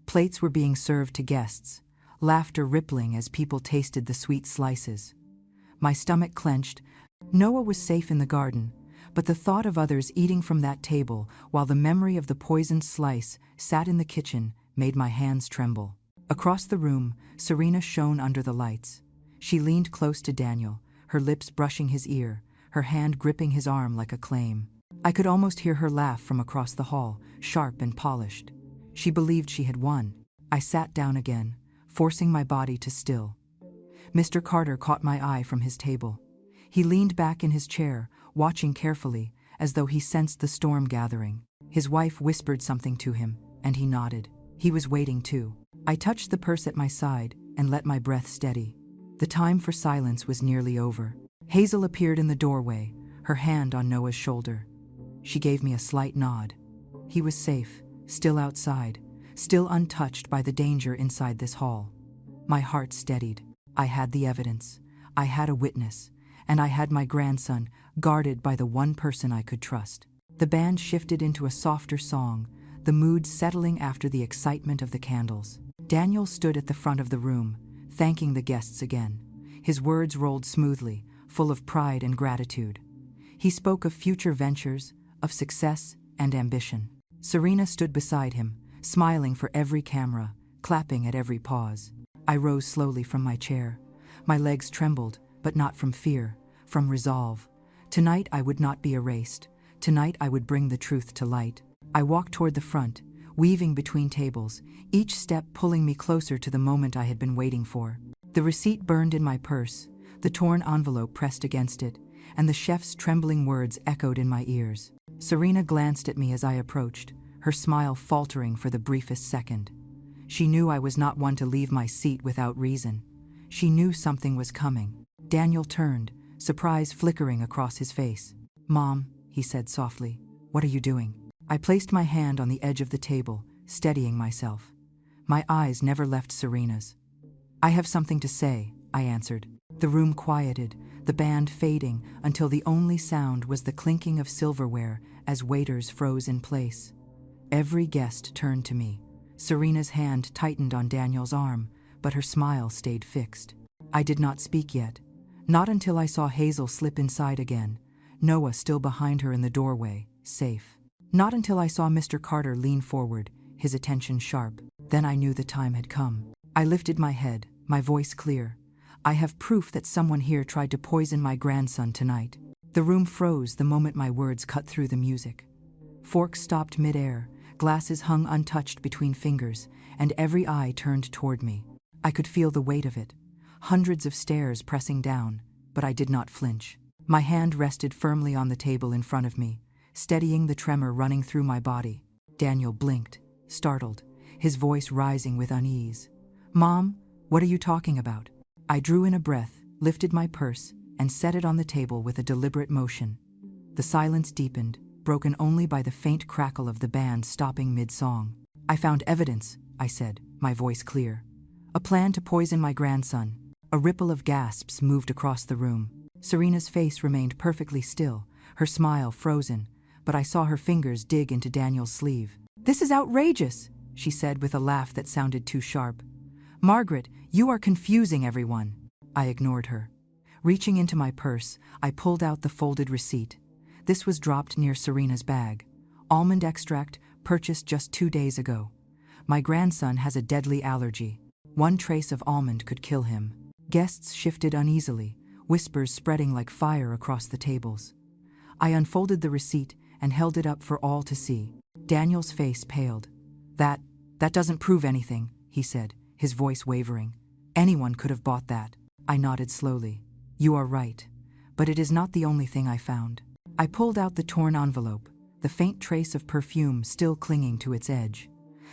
[SPEAKER 1] Plates were being served to guests, laughter rippling as people tasted the sweet slices. My stomach clenched. Noah was safe in the garden, but the thought of others eating from that table while the memory of the poisoned slice sat in the kitchen made my hands tremble. Across the room, Serena shone under the lights. She leaned close to Daniel, her lips brushing his ear, her hand gripping his arm like a claim. I could almost hear her laugh from across the hall, sharp and polished. She believed she had won. I sat down again, forcing my body to still. Mr. Carter caught my eye from his table. He leaned back in his chair, watching carefully, as though he sensed the storm gathering. His wife whispered something to him, and he nodded. He was waiting too. I touched the purse at my side and let my breath steady. The time for silence was nearly over. Hazel appeared in the doorway, her hand on Noah's shoulder. She gave me a slight nod. He was safe, still outside, still untouched by the danger inside this hall. My heart steadied. I had the evidence. I had a witness. And I had my grandson, guarded by the one person I could trust. The band shifted into a softer song, the mood settling after the excitement of the candles. Daniel stood at the front of the room, thanking the guests again. His words rolled smoothly, full of pride and gratitude. He spoke of future ventures, of success and ambition. Serena stood beside him, smiling for every camera, clapping at every pause. I rose slowly from my chair. My legs trembled, but not from fear, from resolve. Tonight I would not be erased. Tonight I would bring the truth to light. I walked toward the front, weaving between tables, each step pulling me closer to the moment I had been waiting for. The receipt burned in my purse, the torn envelope pressed against it, and the chef's trembling words echoed in my ears. Serena glanced at me as I approached, her smile faltering for the briefest second. She knew I was not one to leave my seat without reason. She knew something was coming. Daniel turned, surprise flickering across his face. "Mom," he said softly, "what are you doing?" I placed my hand on the edge of the table, steadying myself. My eyes never left Serena's. "I have something to say," I answered. The room quieted, the band fading until the only sound was the clinking of silverware as waiters froze in place. Every guest turned to me. Serena's hand tightened on Daniel's arm, but her smile stayed fixed. I did not speak yet, not until I saw Hazel slip inside again, Noah still behind her in the doorway, safe. Not until I saw Mr. Carter lean forward, his attention sharp. Then I knew the time had come. I lifted my head, my voice clear. "I have proof that someone here tried to poison my grandson tonight." The room froze the moment my words cut through the music. Forks stopped midair, glasses hung untouched between fingers, and every eye turned toward me. I could feel the weight of it, hundreds of stares pressing down, but I did not flinch. My hand rested firmly on the table in front of me, steadying the tremor running through my body. Daniel blinked, startled, his voice rising with unease. "Mom, what are you talking about?" I drew in a breath, lifted my purse, and set it on the table with a deliberate motion. The silence deepened, broken only by the faint crackle of the band stopping mid-song. "I found evidence," I said, my voice clear. "A plan to poison my grandson." A ripple of gasps moved across the room. Serena's face remained perfectly still, her smile frozen, but I saw her fingers dig into Daniel's sleeve. "This is outrageous," she said with a laugh that sounded too sharp. "Margaret, you are confusing everyone." I ignored her. Reaching into my purse, I pulled out the folded receipt. This was dropped near Serena's bag. Almond extract, purchased just 2 days ago. My grandson has a deadly allergy. One trace of almond could kill him. Guests shifted uneasily, whispers spreading like fire across the tables. I unfolded the receipt and held it up for all to see. Daniel's face paled. That doesn't prove anything," he said, his voice wavering. "Anyone could have bought that." I nodded slowly. "You are right, but it is not the only thing I found." I pulled out the torn envelope, the faint trace of perfume still clinging to its edge.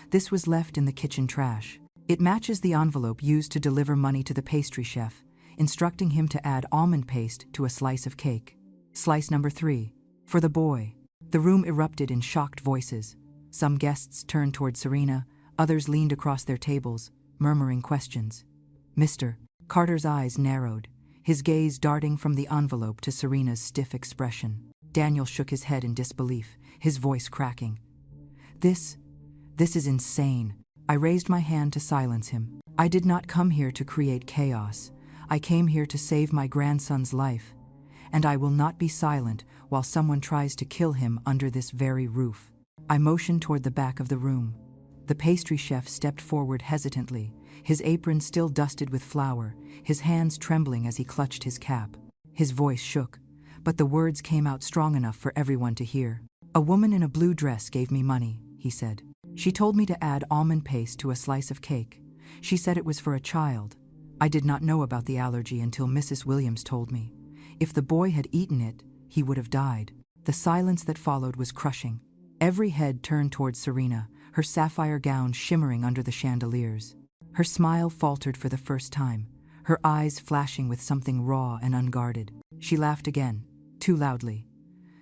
[SPEAKER 1] This was left in the kitchen trash. It matches the envelope used to deliver money to the pastry chef, instructing him to add almond paste to a slice of cake. Slice number 3. For the boy. The room erupted in shocked voices. Some guests turned toward Serena, others leaned across their tables, murmuring questions. Mr. Carter's eyes narrowed, his gaze darting from the envelope to Serena's stiff expression. Daniel shook his head in disbelief, his voice cracking. This is insane. I raised my hand to silence him. I did not come here to create chaos. I came here to save my grandson's life, and I will not be silent while someone tries to kill him under this very roof. I motioned toward the back of the room. The pastry chef stepped forward hesitantly, his apron still dusted with flour, his hands trembling as he clutched his cap. His voice shook, but the words came out strong enough for everyone to hear. "A woman in a blue dress gave me money," he said. "She told me to add almond paste to a slice of cake. She said it was for a child. I did not know about the allergy until Mrs. Williams told me. If the boy had eaten it, he would have died." The silence that followed was crushing. Every head turned towards Serena, her sapphire gown shimmering under the chandeliers. Her smile faltered for the first time, her eyes flashing with something raw and unguarded. She laughed again, too loudly.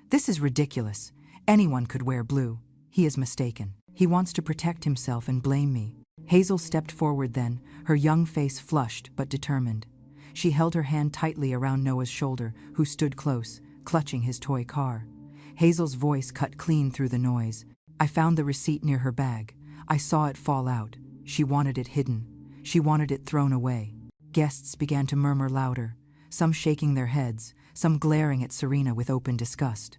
[SPEAKER 1] "This is ridiculous. Anyone could wear blue. He is mistaken. He wants to protect himself and blame me." Hazel stepped forward then, her young face flushed but determined. She held her hand tightly around Noah's shoulder, who stood close, clutching his toy car. Hazel's voice cut clean through the noise. "I found the receipt near her bag. I saw it fall out. She wanted it hidden. She wanted it thrown away." Guests began to murmur louder, some shaking their heads, some glaring at Serena with open disgust.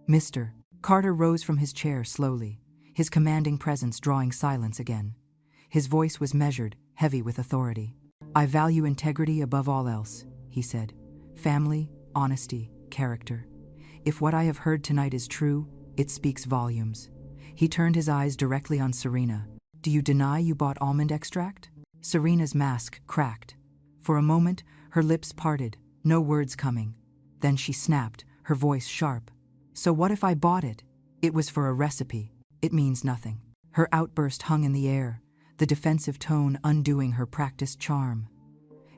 [SPEAKER 1] Mr. Carter rose from his chair slowly, his commanding presence drawing silence again. His voice was measured, heavy with authority. "I value integrity above all else," he said. "Family, honesty, character. If what I have heard tonight is true, it speaks volumes." He turned his eyes directly on Serena. "Do you deny you bought almond extract?" Serena's mask cracked. For a moment, her lips parted, no words coming. Then she snapped, her voice sharp. "So what if I bought it? It was for a recipe. It means nothing." Her outburst hung in the air, the defensive tone undoing her practiced charm.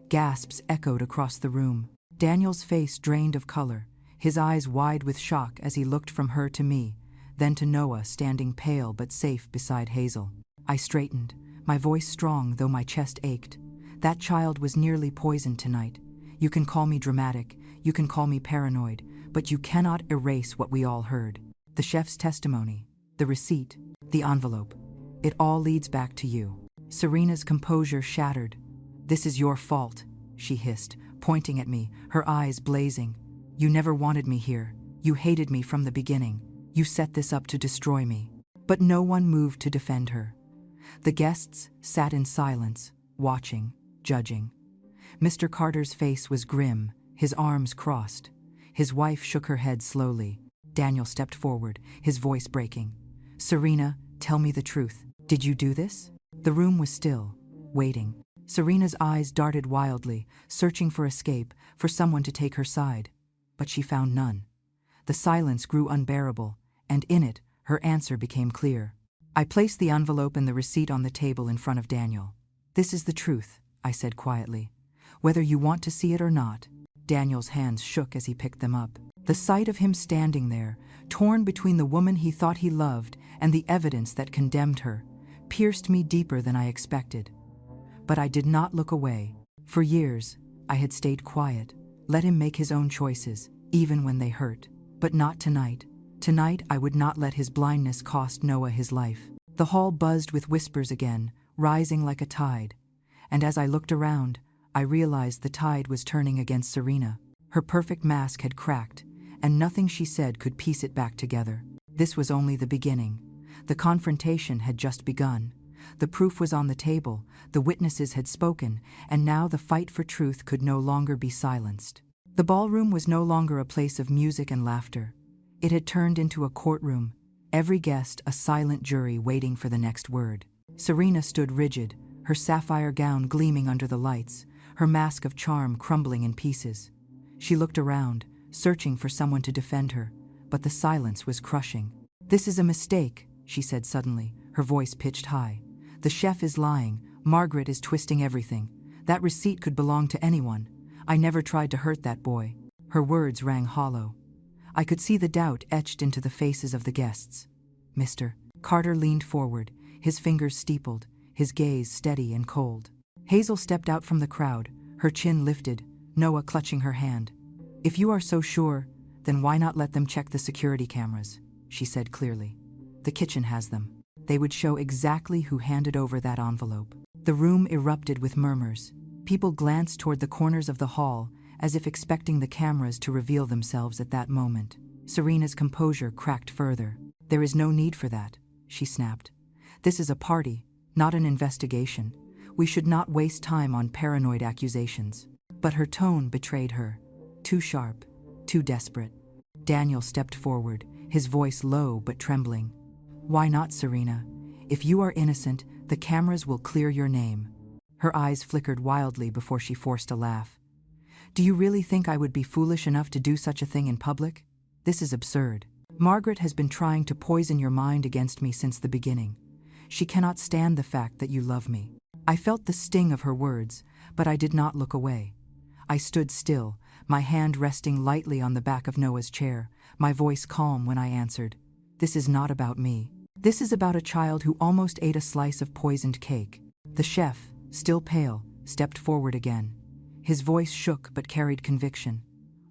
[SPEAKER 1] Gasps echoed across the room. Daniel's face drained of color, his eyes wide with shock as he looked from her to me, then to Noah standing pale but safe beside Hazel. I straightened, my voice strong though my chest ached. "That child was nearly poisoned tonight. You can call me dramatic, you can call me paranoid, but you cannot erase what we all heard. The chef's testimony, the receipt, the envelope. It all leads back to you." Serena's composure shattered. "This is your fault," she hissed, pointing at me, her eyes blazing. "You never wanted me here. You hated me from the beginning. You set this up to destroy me." But no one moved to defend her. The guests sat in silence, watching, judging. Mr. Carter's face was grim, his arms crossed. His wife shook her head slowly. Daniel stepped forward, his voice breaking. "Serena, tell me the truth. Did you do this?" The room was still, waiting. Serena's eyes darted wildly, searching for escape, for someone to take her side. But she found none. The silence grew unbearable, and in it, her answer became clear. I placed the envelope and the receipt on the table in front of Daniel. "This is the truth," I said quietly. "Whether you want to see it or not." Daniel's hands shook as he picked them up. The sight of him standing there, torn between the woman he thought he loved and the evidence that condemned her, pierced me deeper than I expected. But I did not look away. For years, I had stayed quiet, let him make his own choices, even when they hurt. But not tonight. Tonight, I would not let his blindness cost Noah his life. The hall buzzed with whispers again, rising like a tide. And as I looked around, I realized the tide was turning against Serena. Her perfect mask had cracked, and nothing she said could piece it back together. This was only the beginning. The confrontation had just begun. The proof was on the table, the witnesses had spoken, and now the fight for truth could no longer be silenced. The ballroom was no longer a place of music and laughter. It had turned into a courtroom, every guest a silent jury waiting for the next word. Serena stood rigid, her sapphire gown gleaming under the lights, her mask of charm crumbling in pieces. She looked around, searching for someone to defend her, but the silence was crushing. "This is a mistake," she said suddenly, her voice pitched high. "The chef is lying. Margaret is twisting everything. That receipt could belong to anyone. I never tried to hurt that boy." Her words rang hollow. I could see the doubt etched into the faces of the guests. Mr. Carter leaned forward, his fingers steepled, his gaze steady and cold. Hazel stepped out from the crowd, her chin lifted, Noah clutching her hand. "If you are so sure, then why not let them check the security cameras?" she said clearly. "The kitchen has them. They would show exactly who handed over that envelope." The room erupted with murmurs. People glanced toward the corners of the hall, as if expecting the cameras to reveal themselves at that moment. Serena's composure cracked further. "There is no need for that," she snapped. "This is a party, not an investigation. We should not waste time on paranoid accusations." But her tone betrayed her. Too sharp, too desperate. Daniel stepped forward, his voice low but trembling. "Why not, Serena? If you are innocent, the cameras will clear your name." Her eyes flickered wildly before she forced a laugh. "Do you really think I would be foolish enough to do such a thing in public? This is absurd. Margaret has been trying to poison your mind against me since the beginning. She cannot stand the fact that you love me." I felt the sting of her words, but I did not look away. I stood still, my hand resting lightly on the back of Noah's chair, my voice calm when I answered, "This is not about me. This is about a child who almost ate a slice of poisoned cake." The chef, still pale, stepped forward again. His voice shook but carried conviction.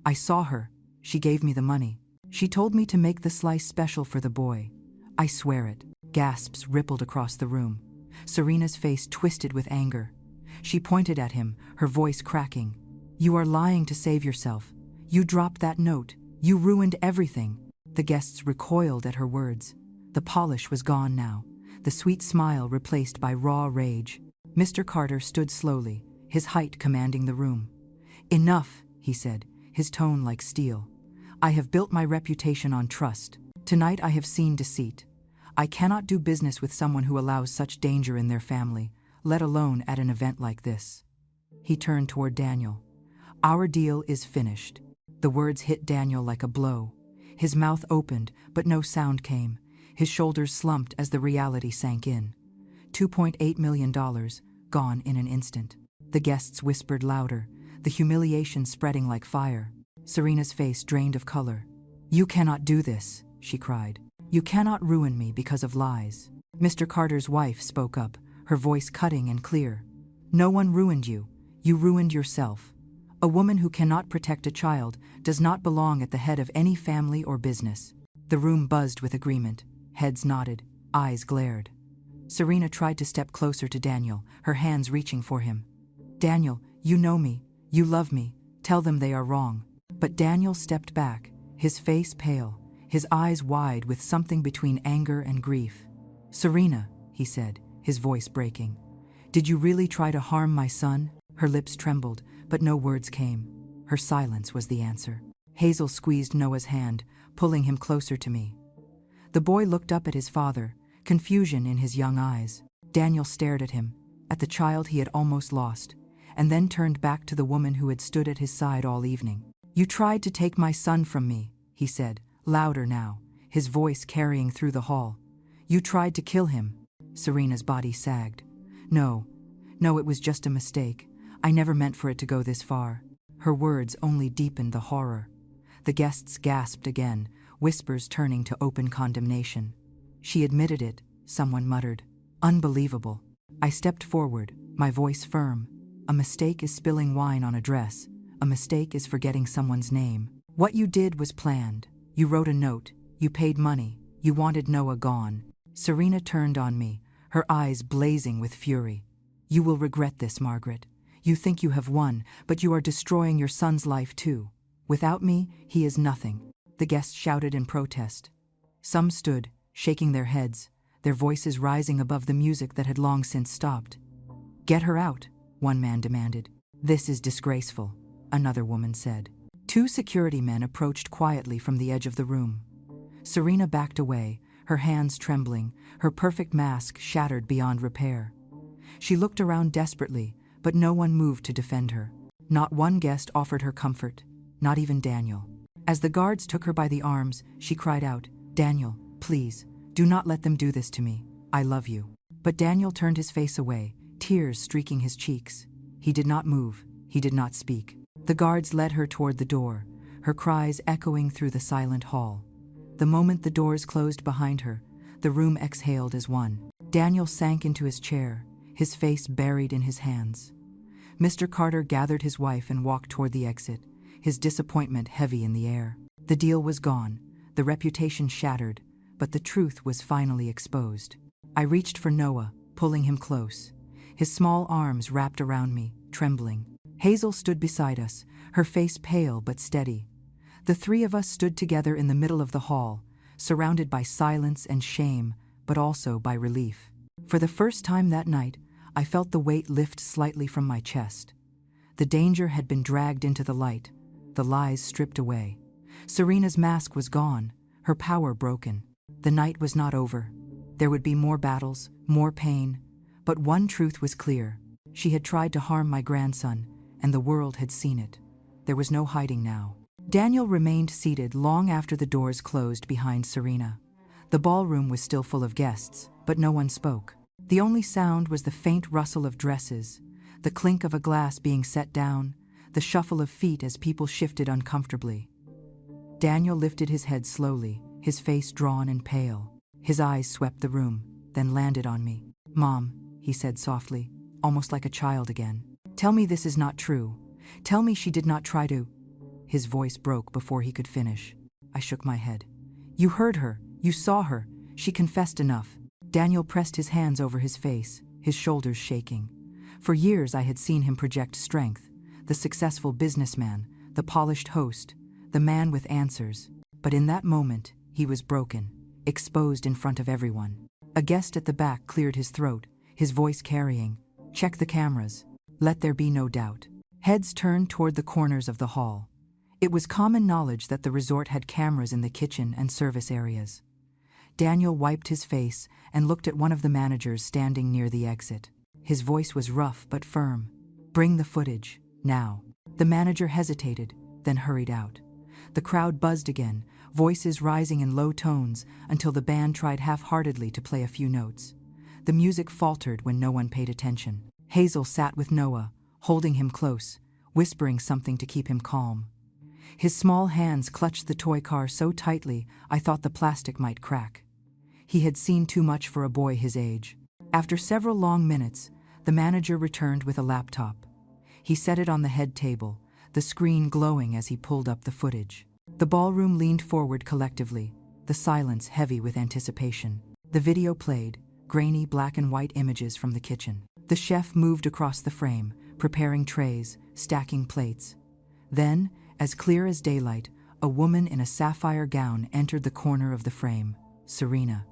[SPEAKER 1] "I saw her. She gave me the money. She told me to make the slice special for the boy. I swear it." Gasps rippled across the room. Serena's face twisted with anger. She pointed at him, her voice cracking. "You are lying to save yourself. You dropped that note. You ruined everything." The guests recoiled at her words. The polish was gone now, the sweet smile replaced by raw rage. Mr. Carter stood slowly, his height commanding the room. "Enough," he said, his tone like steel. "I have built my reputation on trust. Tonight I have seen deceit. I cannot do business with someone who allows such danger in their family, let alone at an event like this." He turned toward Daniel. "Our deal is finished." The words hit Daniel like a blow. His mouth opened, but no sound came. His shoulders slumped as the reality sank in. $2.8 million, gone in an instant. The guests whispered louder, the humiliation spreading like fire. Serena's face drained of color. "You cannot do this," she cried. "You cannot ruin me because of lies." Mr. Carter's wife spoke up, her voice cutting and clear. "No one ruined you. You ruined yourself. A woman who cannot protect a child does not belong at the head of any family or business." The room buzzed with agreement. Heads nodded, eyes glared. Serena tried to step closer to Daniel, her hands reaching for him. "Daniel, you know me. You love me. Tell them they are wrong." But Daniel stepped back, his face pale, his eyes wide with something between anger and grief. "Serena," he said, his voice breaking, "did you really try to harm my son?" Her lips trembled, but no words came. Her silence was the answer. Hazel squeezed Noah's hand, pulling him closer to me. The boy looked up at his father, confusion in his young eyes. Daniel stared at him, at the child he had almost lost, and then turned back to the woman who had stood at his side all evening. "You tried to take my son from me," he said, louder now, his voice carrying through the hall. "You tried to kill him." Serena's body sagged. No, it was just a mistake. I never meant for it to go this far." Her words only deepened the horror. The guests gasped again, whispers turning to open condemnation. "She admitted it," someone muttered. "Unbelievable." I stepped forward, my voice firm. "A mistake is spilling wine on a dress. A mistake is forgetting someone's name. What you did was planned. You wrote a note. You paid money. You wanted Noah gone." Serena turned on me, her eyes blazing with fury. "You will regret this, Margaret. You think you have won, but you are destroying your son's life too. Without me, he is nothing." The guests shouted in protest. Some stood, shaking their heads, their voices rising above the music that had long since stopped. "Get her out," one man demanded. "This is disgraceful," another woman said. Two security men approached quietly from the edge of the room. Serena backed away, her hands trembling, her perfect mask shattered beyond repair. She looked around desperately, but no one moved to defend her. Not one guest offered her comfort, not even Daniel. As the guards took her by the arms, she cried out, "Daniel, please, do not let them do this to me. I love you." But Daniel turned his face away, tears streaking his cheeks. He did not move, he did not speak. The guards led her toward the door, her cries echoing through the silent hall. The moment the doors closed behind her, the room exhaled as one. Daniel sank into his chair, his face buried in his hands. Mr. Carter gathered his wife and walked toward the exit, his disappointment heavy in the air. The deal was gone, the reputation shattered, but the truth was finally exposed. I reached for Noah, pulling him close. His small arms wrapped around me, trembling. Hazel stood beside us, her face pale but steady. The three of us stood together in the middle of the hall, surrounded by silence and shame, but also by relief. For the first time that night, I felt the weight lift slightly from my chest. The danger had been dragged into the light, the lies stripped away. Serena's mask was gone, her power broken. The night was not over. There would be more battles, more pain, but one truth was clear. She had tried to harm my grandson, and the world had seen it. There was no hiding now. Daniel remained seated long after the doors closed behind Serena. The ballroom was still full of guests, but no one spoke. The only sound was the faint rustle of dresses, the clink of a glass being set down, the shuffle of feet as people shifted uncomfortably. Daniel lifted his head slowly, his face drawn and pale. His eyes swept the room, then landed on me. "Mom," he said softly, almost like a child again. "Tell me this is not true. Tell me she did not try to—" His voice broke before he could finish. I shook my head. "You heard her. You saw her. She confessed enough." Daniel pressed his hands over his face, his shoulders shaking. For years I had seen him project strength, the successful businessman, the polished host, the man with answers. But in that moment, he was broken, exposed in front of everyone. A guest at the back cleared his throat, his voice carrying, "Check the cameras. Let there be no doubt." Heads turned toward the corners of the hall. It was common knowledge that the resort had cameras in the kitchen and service areas. Daniel wiped his face and looked at one of the managers standing near the exit. His voice was rough but firm. "Bring the footage, now." The manager hesitated, then hurried out. The crowd buzzed again, voices rising in low tones until the band tried half-heartedly to play a few notes. The music faltered when no one paid attention. Hazel sat with Noah, holding him close, whispering something to keep him calm. His small hands clutched the toy car so tightly I thought the plastic might crack. He had seen too much for a boy his age. After several long minutes, the manager returned with a laptop. He set it on the head table, the screen glowing as he pulled up the footage. The ballroom leaned forward collectively, the silence heavy with anticipation. The video played, grainy black and white images from the kitchen. The chef moved across the frame, preparing trays, stacking plates. Then, as clear as daylight, a woman in a sapphire gown entered the corner of the frame, Serena.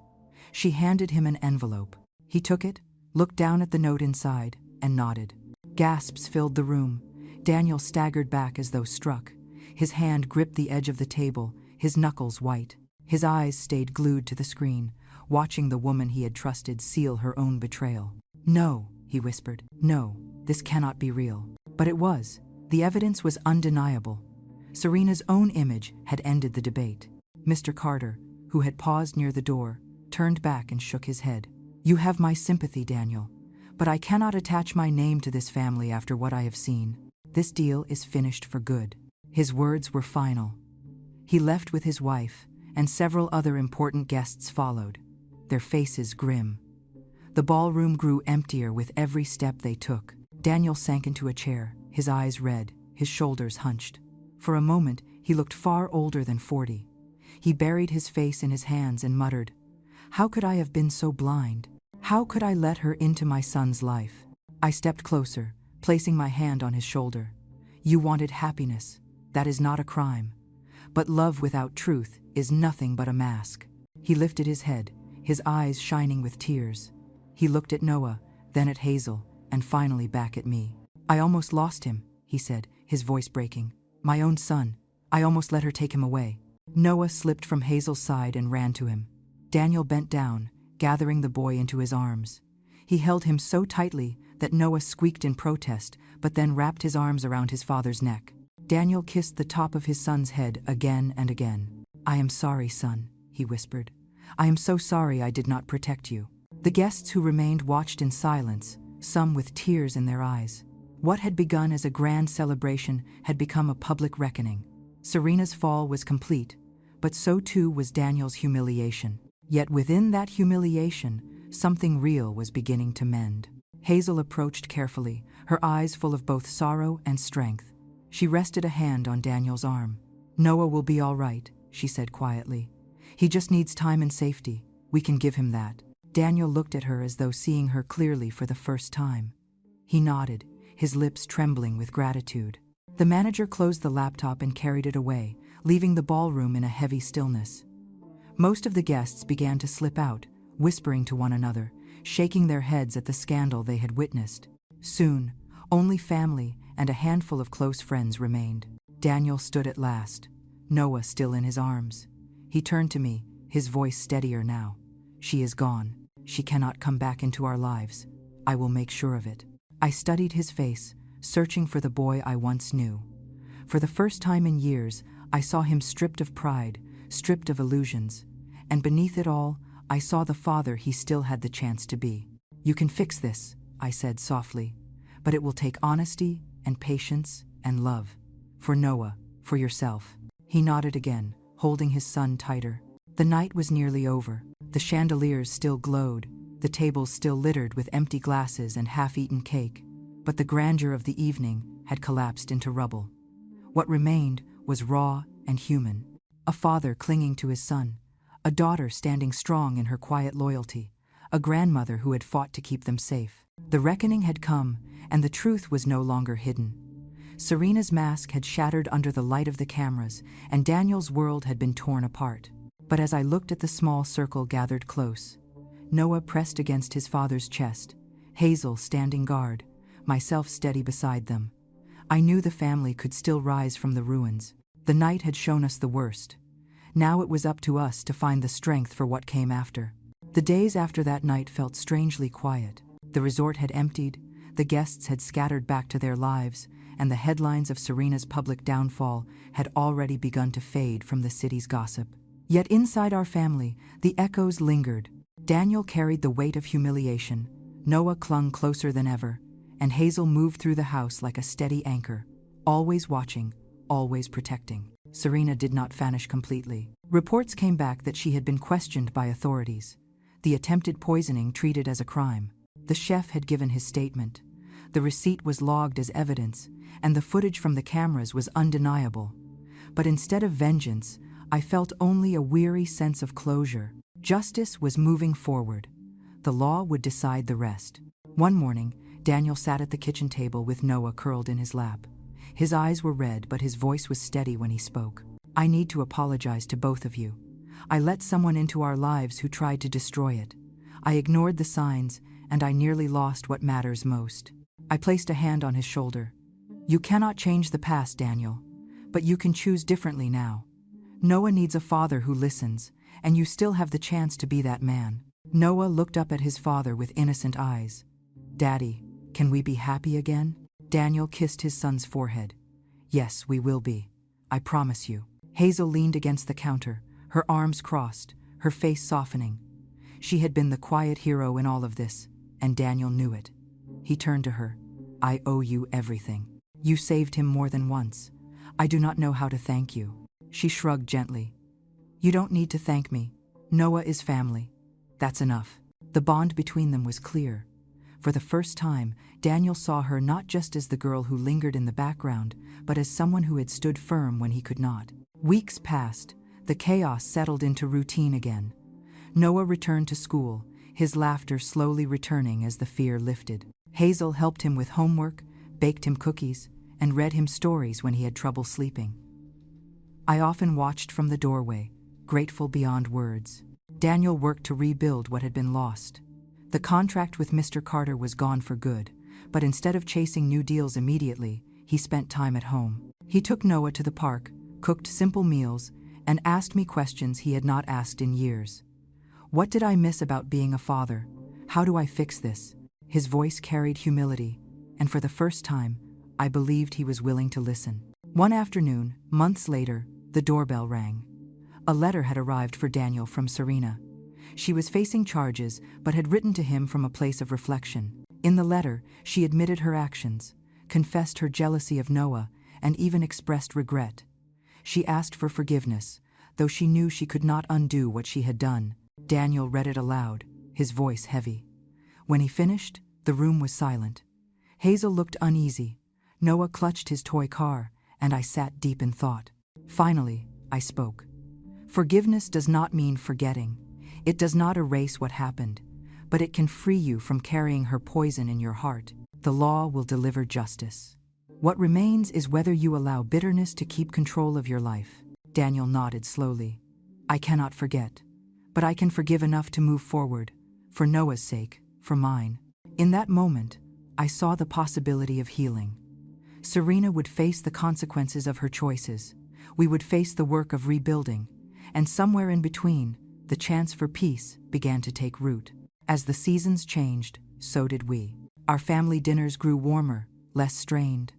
[SPEAKER 1] She handed him an envelope. He took it, looked down at the note inside, and nodded. Gasps filled the room. Daniel staggered back as though struck. His hand gripped the edge of the table, his knuckles white. His eyes stayed glued to the screen, watching the woman he had trusted seal her own betrayal. "No," he whispered. "No, this cannot be real." But it was. The evidence was undeniable. Serena's own image had ended the debate. Mr. Carter, who had paused near the door, turned back and shook his head. "You have my sympathy, Daniel, but I cannot attach my name to this family after what I have seen. This deal is finished for good." His words were final. He left with his wife, and several other important guests followed, their faces grim. The ballroom grew emptier with every step they took. Daniel sank into a chair, his eyes red, his shoulders hunched. For a moment, he looked far older than 40. He buried his face in his hands and muttered, "How could I have been so blind? How could I let her into my son's life?" I stepped closer, placing my hand on his shoulder. "You wanted happiness. That is not a crime. But love without truth is nothing but a mask." He lifted his head, his eyes shining with tears. He looked at Noah, then at Hazel, and finally back at me. "I almost lost him," he said, his voice breaking. "My own son. I almost let her take him away." Noah slipped from Hazel's side and ran to him. Daniel bent down, gathering the boy into his arms. He held him so tightly that Noah squeaked in protest, but then wrapped his arms around his father's neck. Daniel kissed the top of his son's head again and again. "I am sorry, son," he whispered. "I am so sorry I did not protect you." The guests who remained watched in silence, some with tears in their eyes. What had begun as a grand celebration had become a public reckoning. Serena's fall was complete, but so too was Daniel's humiliation. Yet within that humiliation, something real was beginning to mend. Hazel approached carefully, her eyes full of both sorrow and strength. She rested a hand on Daniel's arm. "Noah will be all right," she said quietly. "He just needs time and safety. We can give him that." Daniel looked at her as though seeing her clearly for the first time. He nodded, his lips trembling with gratitude. The manager closed the laptop and carried it away, leaving the ballroom in a heavy stillness. Most of the guests began to slip out, whispering to one another, shaking their heads at the scandal they had witnessed. Soon, only family and a handful of close friends remained. Daniel stood at last, Noah still in his arms. He turned to me, his voice steadier now. "She is gone. She cannot come back into our lives. I will make sure of it." I studied his face, searching for the boy I once knew. For the first time in years, I saw him stripped of pride, stripped of illusions, and beneath it all, I saw the father he still had the chance to be. "You can fix this," I said softly, "but it will take honesty and patience and love. For Noah, for yourself." He nodded again, holding his son tighter. The night was nearly over. The chandeliers still glowed, the tables still littered with empty glasses and half-eaten cake, but the grandeur of the evening had collapsed into rubble. What remained was raw and human. A father clinging to his son, a daughter standing strong in her quiet loyalty, a grandmother who had fought to keep them safe. The reckoning had come, and the truth was no longer hidden. Serena's mask had shattered under the light of the cameras, and Daniel's world had been torn apart. But as I looked at the small circle gathered close, Noah pressed against his father's chest, Hazel standing guard, myself steady beside them, I knew the family could still rise from the ruins. The night had shown us the worst. Now it was up to us to find the strength for what came after. The days after that night felt strangely quiet. The resort had emptied, the guests had scattered back to their lives, and the headlines of Serena's public downfall had already begun to fade from the city's gossip. Yet inside our family, the echoes lingered. Daniel carried the weight of humiliation, Noah clung closer than ever, and Hazel moved through the house like a steady anchor, always watching, always protecting. Serena did not vanish completely. Reports came back that she had been questioned by authorities, the attempted poisoning treated as a crime. The chef had given his statement. The receipt was logged as evidence, and the footage from the cameras was undeniable. But instead of vengeance, I felt only a weary sense of closure. Justice was moving forward. The law would decide the rest. One morning, Daniel sat at the kitchen table with Noah curled in his lap. His eyes were red, but his voice was steady when he spoke. "I need to apologize to both of you. I let someone into our lives who tried to destroy it. I ignored the signs, and I nearly lost what matters most." I placed a hand on his shoulder. "You cannot change the past, Daniel, but you can choose differently now. Noah needs a father who listens, and you still have the chance to be that man." Noah looked up at his father with innocent eyes. "Daddy, can we be happy again?" Daniel kissed his son's forehead. "Yes, we will be. I promise you." Hazel leaned against the counter, her arms crossed, her face softening. She had been the quiet hero in all of this, and Daniel knew it. He turned to her. "I owe you everything. You saved him more than once. I do not know how to thank you." She shrugged gently. "You don't need to thank me. Noah is family. That's enough." The bond between them was clear. For the first time, Daniel saw her not just as the girl who lingered in the background, but as someone who had stood firm when he could not. Weeks passed. The chaos settled into routine again. Noah returned to school, his laughter slowly returning as the fear lifted. Hazel helped him with homework, baked him cookies, and read him stories when he had trouble sleeping. I often watched from the doorway, grateful beyond words. Daniel worked to rebuild what had been lost. The contract with Mr. Carter was gone for good, but instead of chasing new deals immediately, he spent time at home. He took Noah to the park, cooked simple meals, and asked me questions he had not asked in years. What did I miss about being a father? How do I fix this? His voice carried humility, and for the first time, I believed he was willing to listen. One afternoon, months later, the doorbell rang. A letter had arrived for Daniel from Serena. She was facing charges, but had written to him from a place of reflection. In the letter, she admitted her actions, confessed her jealousy of Noah, and even expressed regret. She asked for forgiveness, though she knew she could not undo what she had done. Daniel read it aloud, his voice heavy. When he finished, The room was silent. Hazel looked uneasy. Noah clutched his toy car, and I sat deep in thought. Finally, I spoke. Forgiveness does not mean forgetting. It does not erase what happened, but it can free you from carrying her poison in your heart. The law will deliver justice. What remains is whether you allow bitterness to keep control of your life. Daniel nodded slowly. I cannot forget, but I can forgive enough to move forward, for Noah's sake, for mine. In that moment, I saw the possibility of healing. Serena would face the consequences of her choices. We would face the work of rebuilding, and somewhere in between, the chance for peace began to take root. As the seasons changed, so did we. Our family dinners grew warmer, less strained.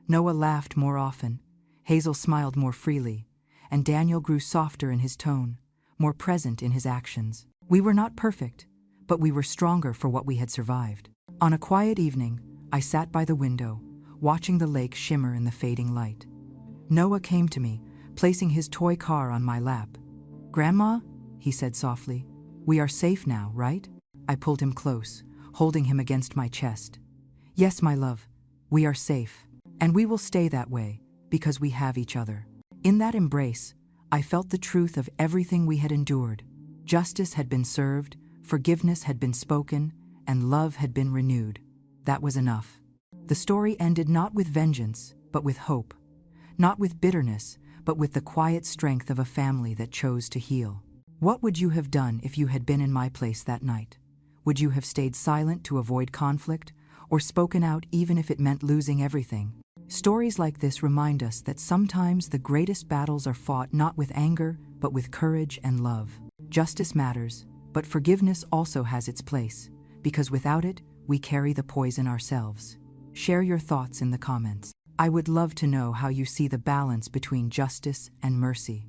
[SPEAKER 1] Noah laughed more often, Hazel smiled more freely, and Daniel grew softer in his tone, more present in his actions. We were not perfect, but we were stronger for what we had survived. On a quiet evening, I sat by the window, watching the lake shimmer in the fading light. Noah came to me, placing his toy car on my lap. "Grandma," he said softly, "we are safe now, right?" I pulled him close, holding him against my chest. "Yes, my love, we are safe, and we will stay that way, because we have each other." In that embrace, I felt the truth of everything we had endured. Justice had been served, forgiveness had been spoken, and love had been renewed. That was enough. The story ended not with vengeance, but with hope. Not with bitterness, but with the quiet strength of a family that chose to heal. What would you have done if you had been in my place that night? Would you have stayed silent to avoid conflict, or spoken out even if it meant losing everything? Stories like this remind us that sometimes the greatest battles are fought not with anger, but with courage and love. Justice matters, but forgiveness also has its place, because without it, we carry the poison ourselves. Share your thoughts in the comments. I would love to know how you see the balance between justice and mercy.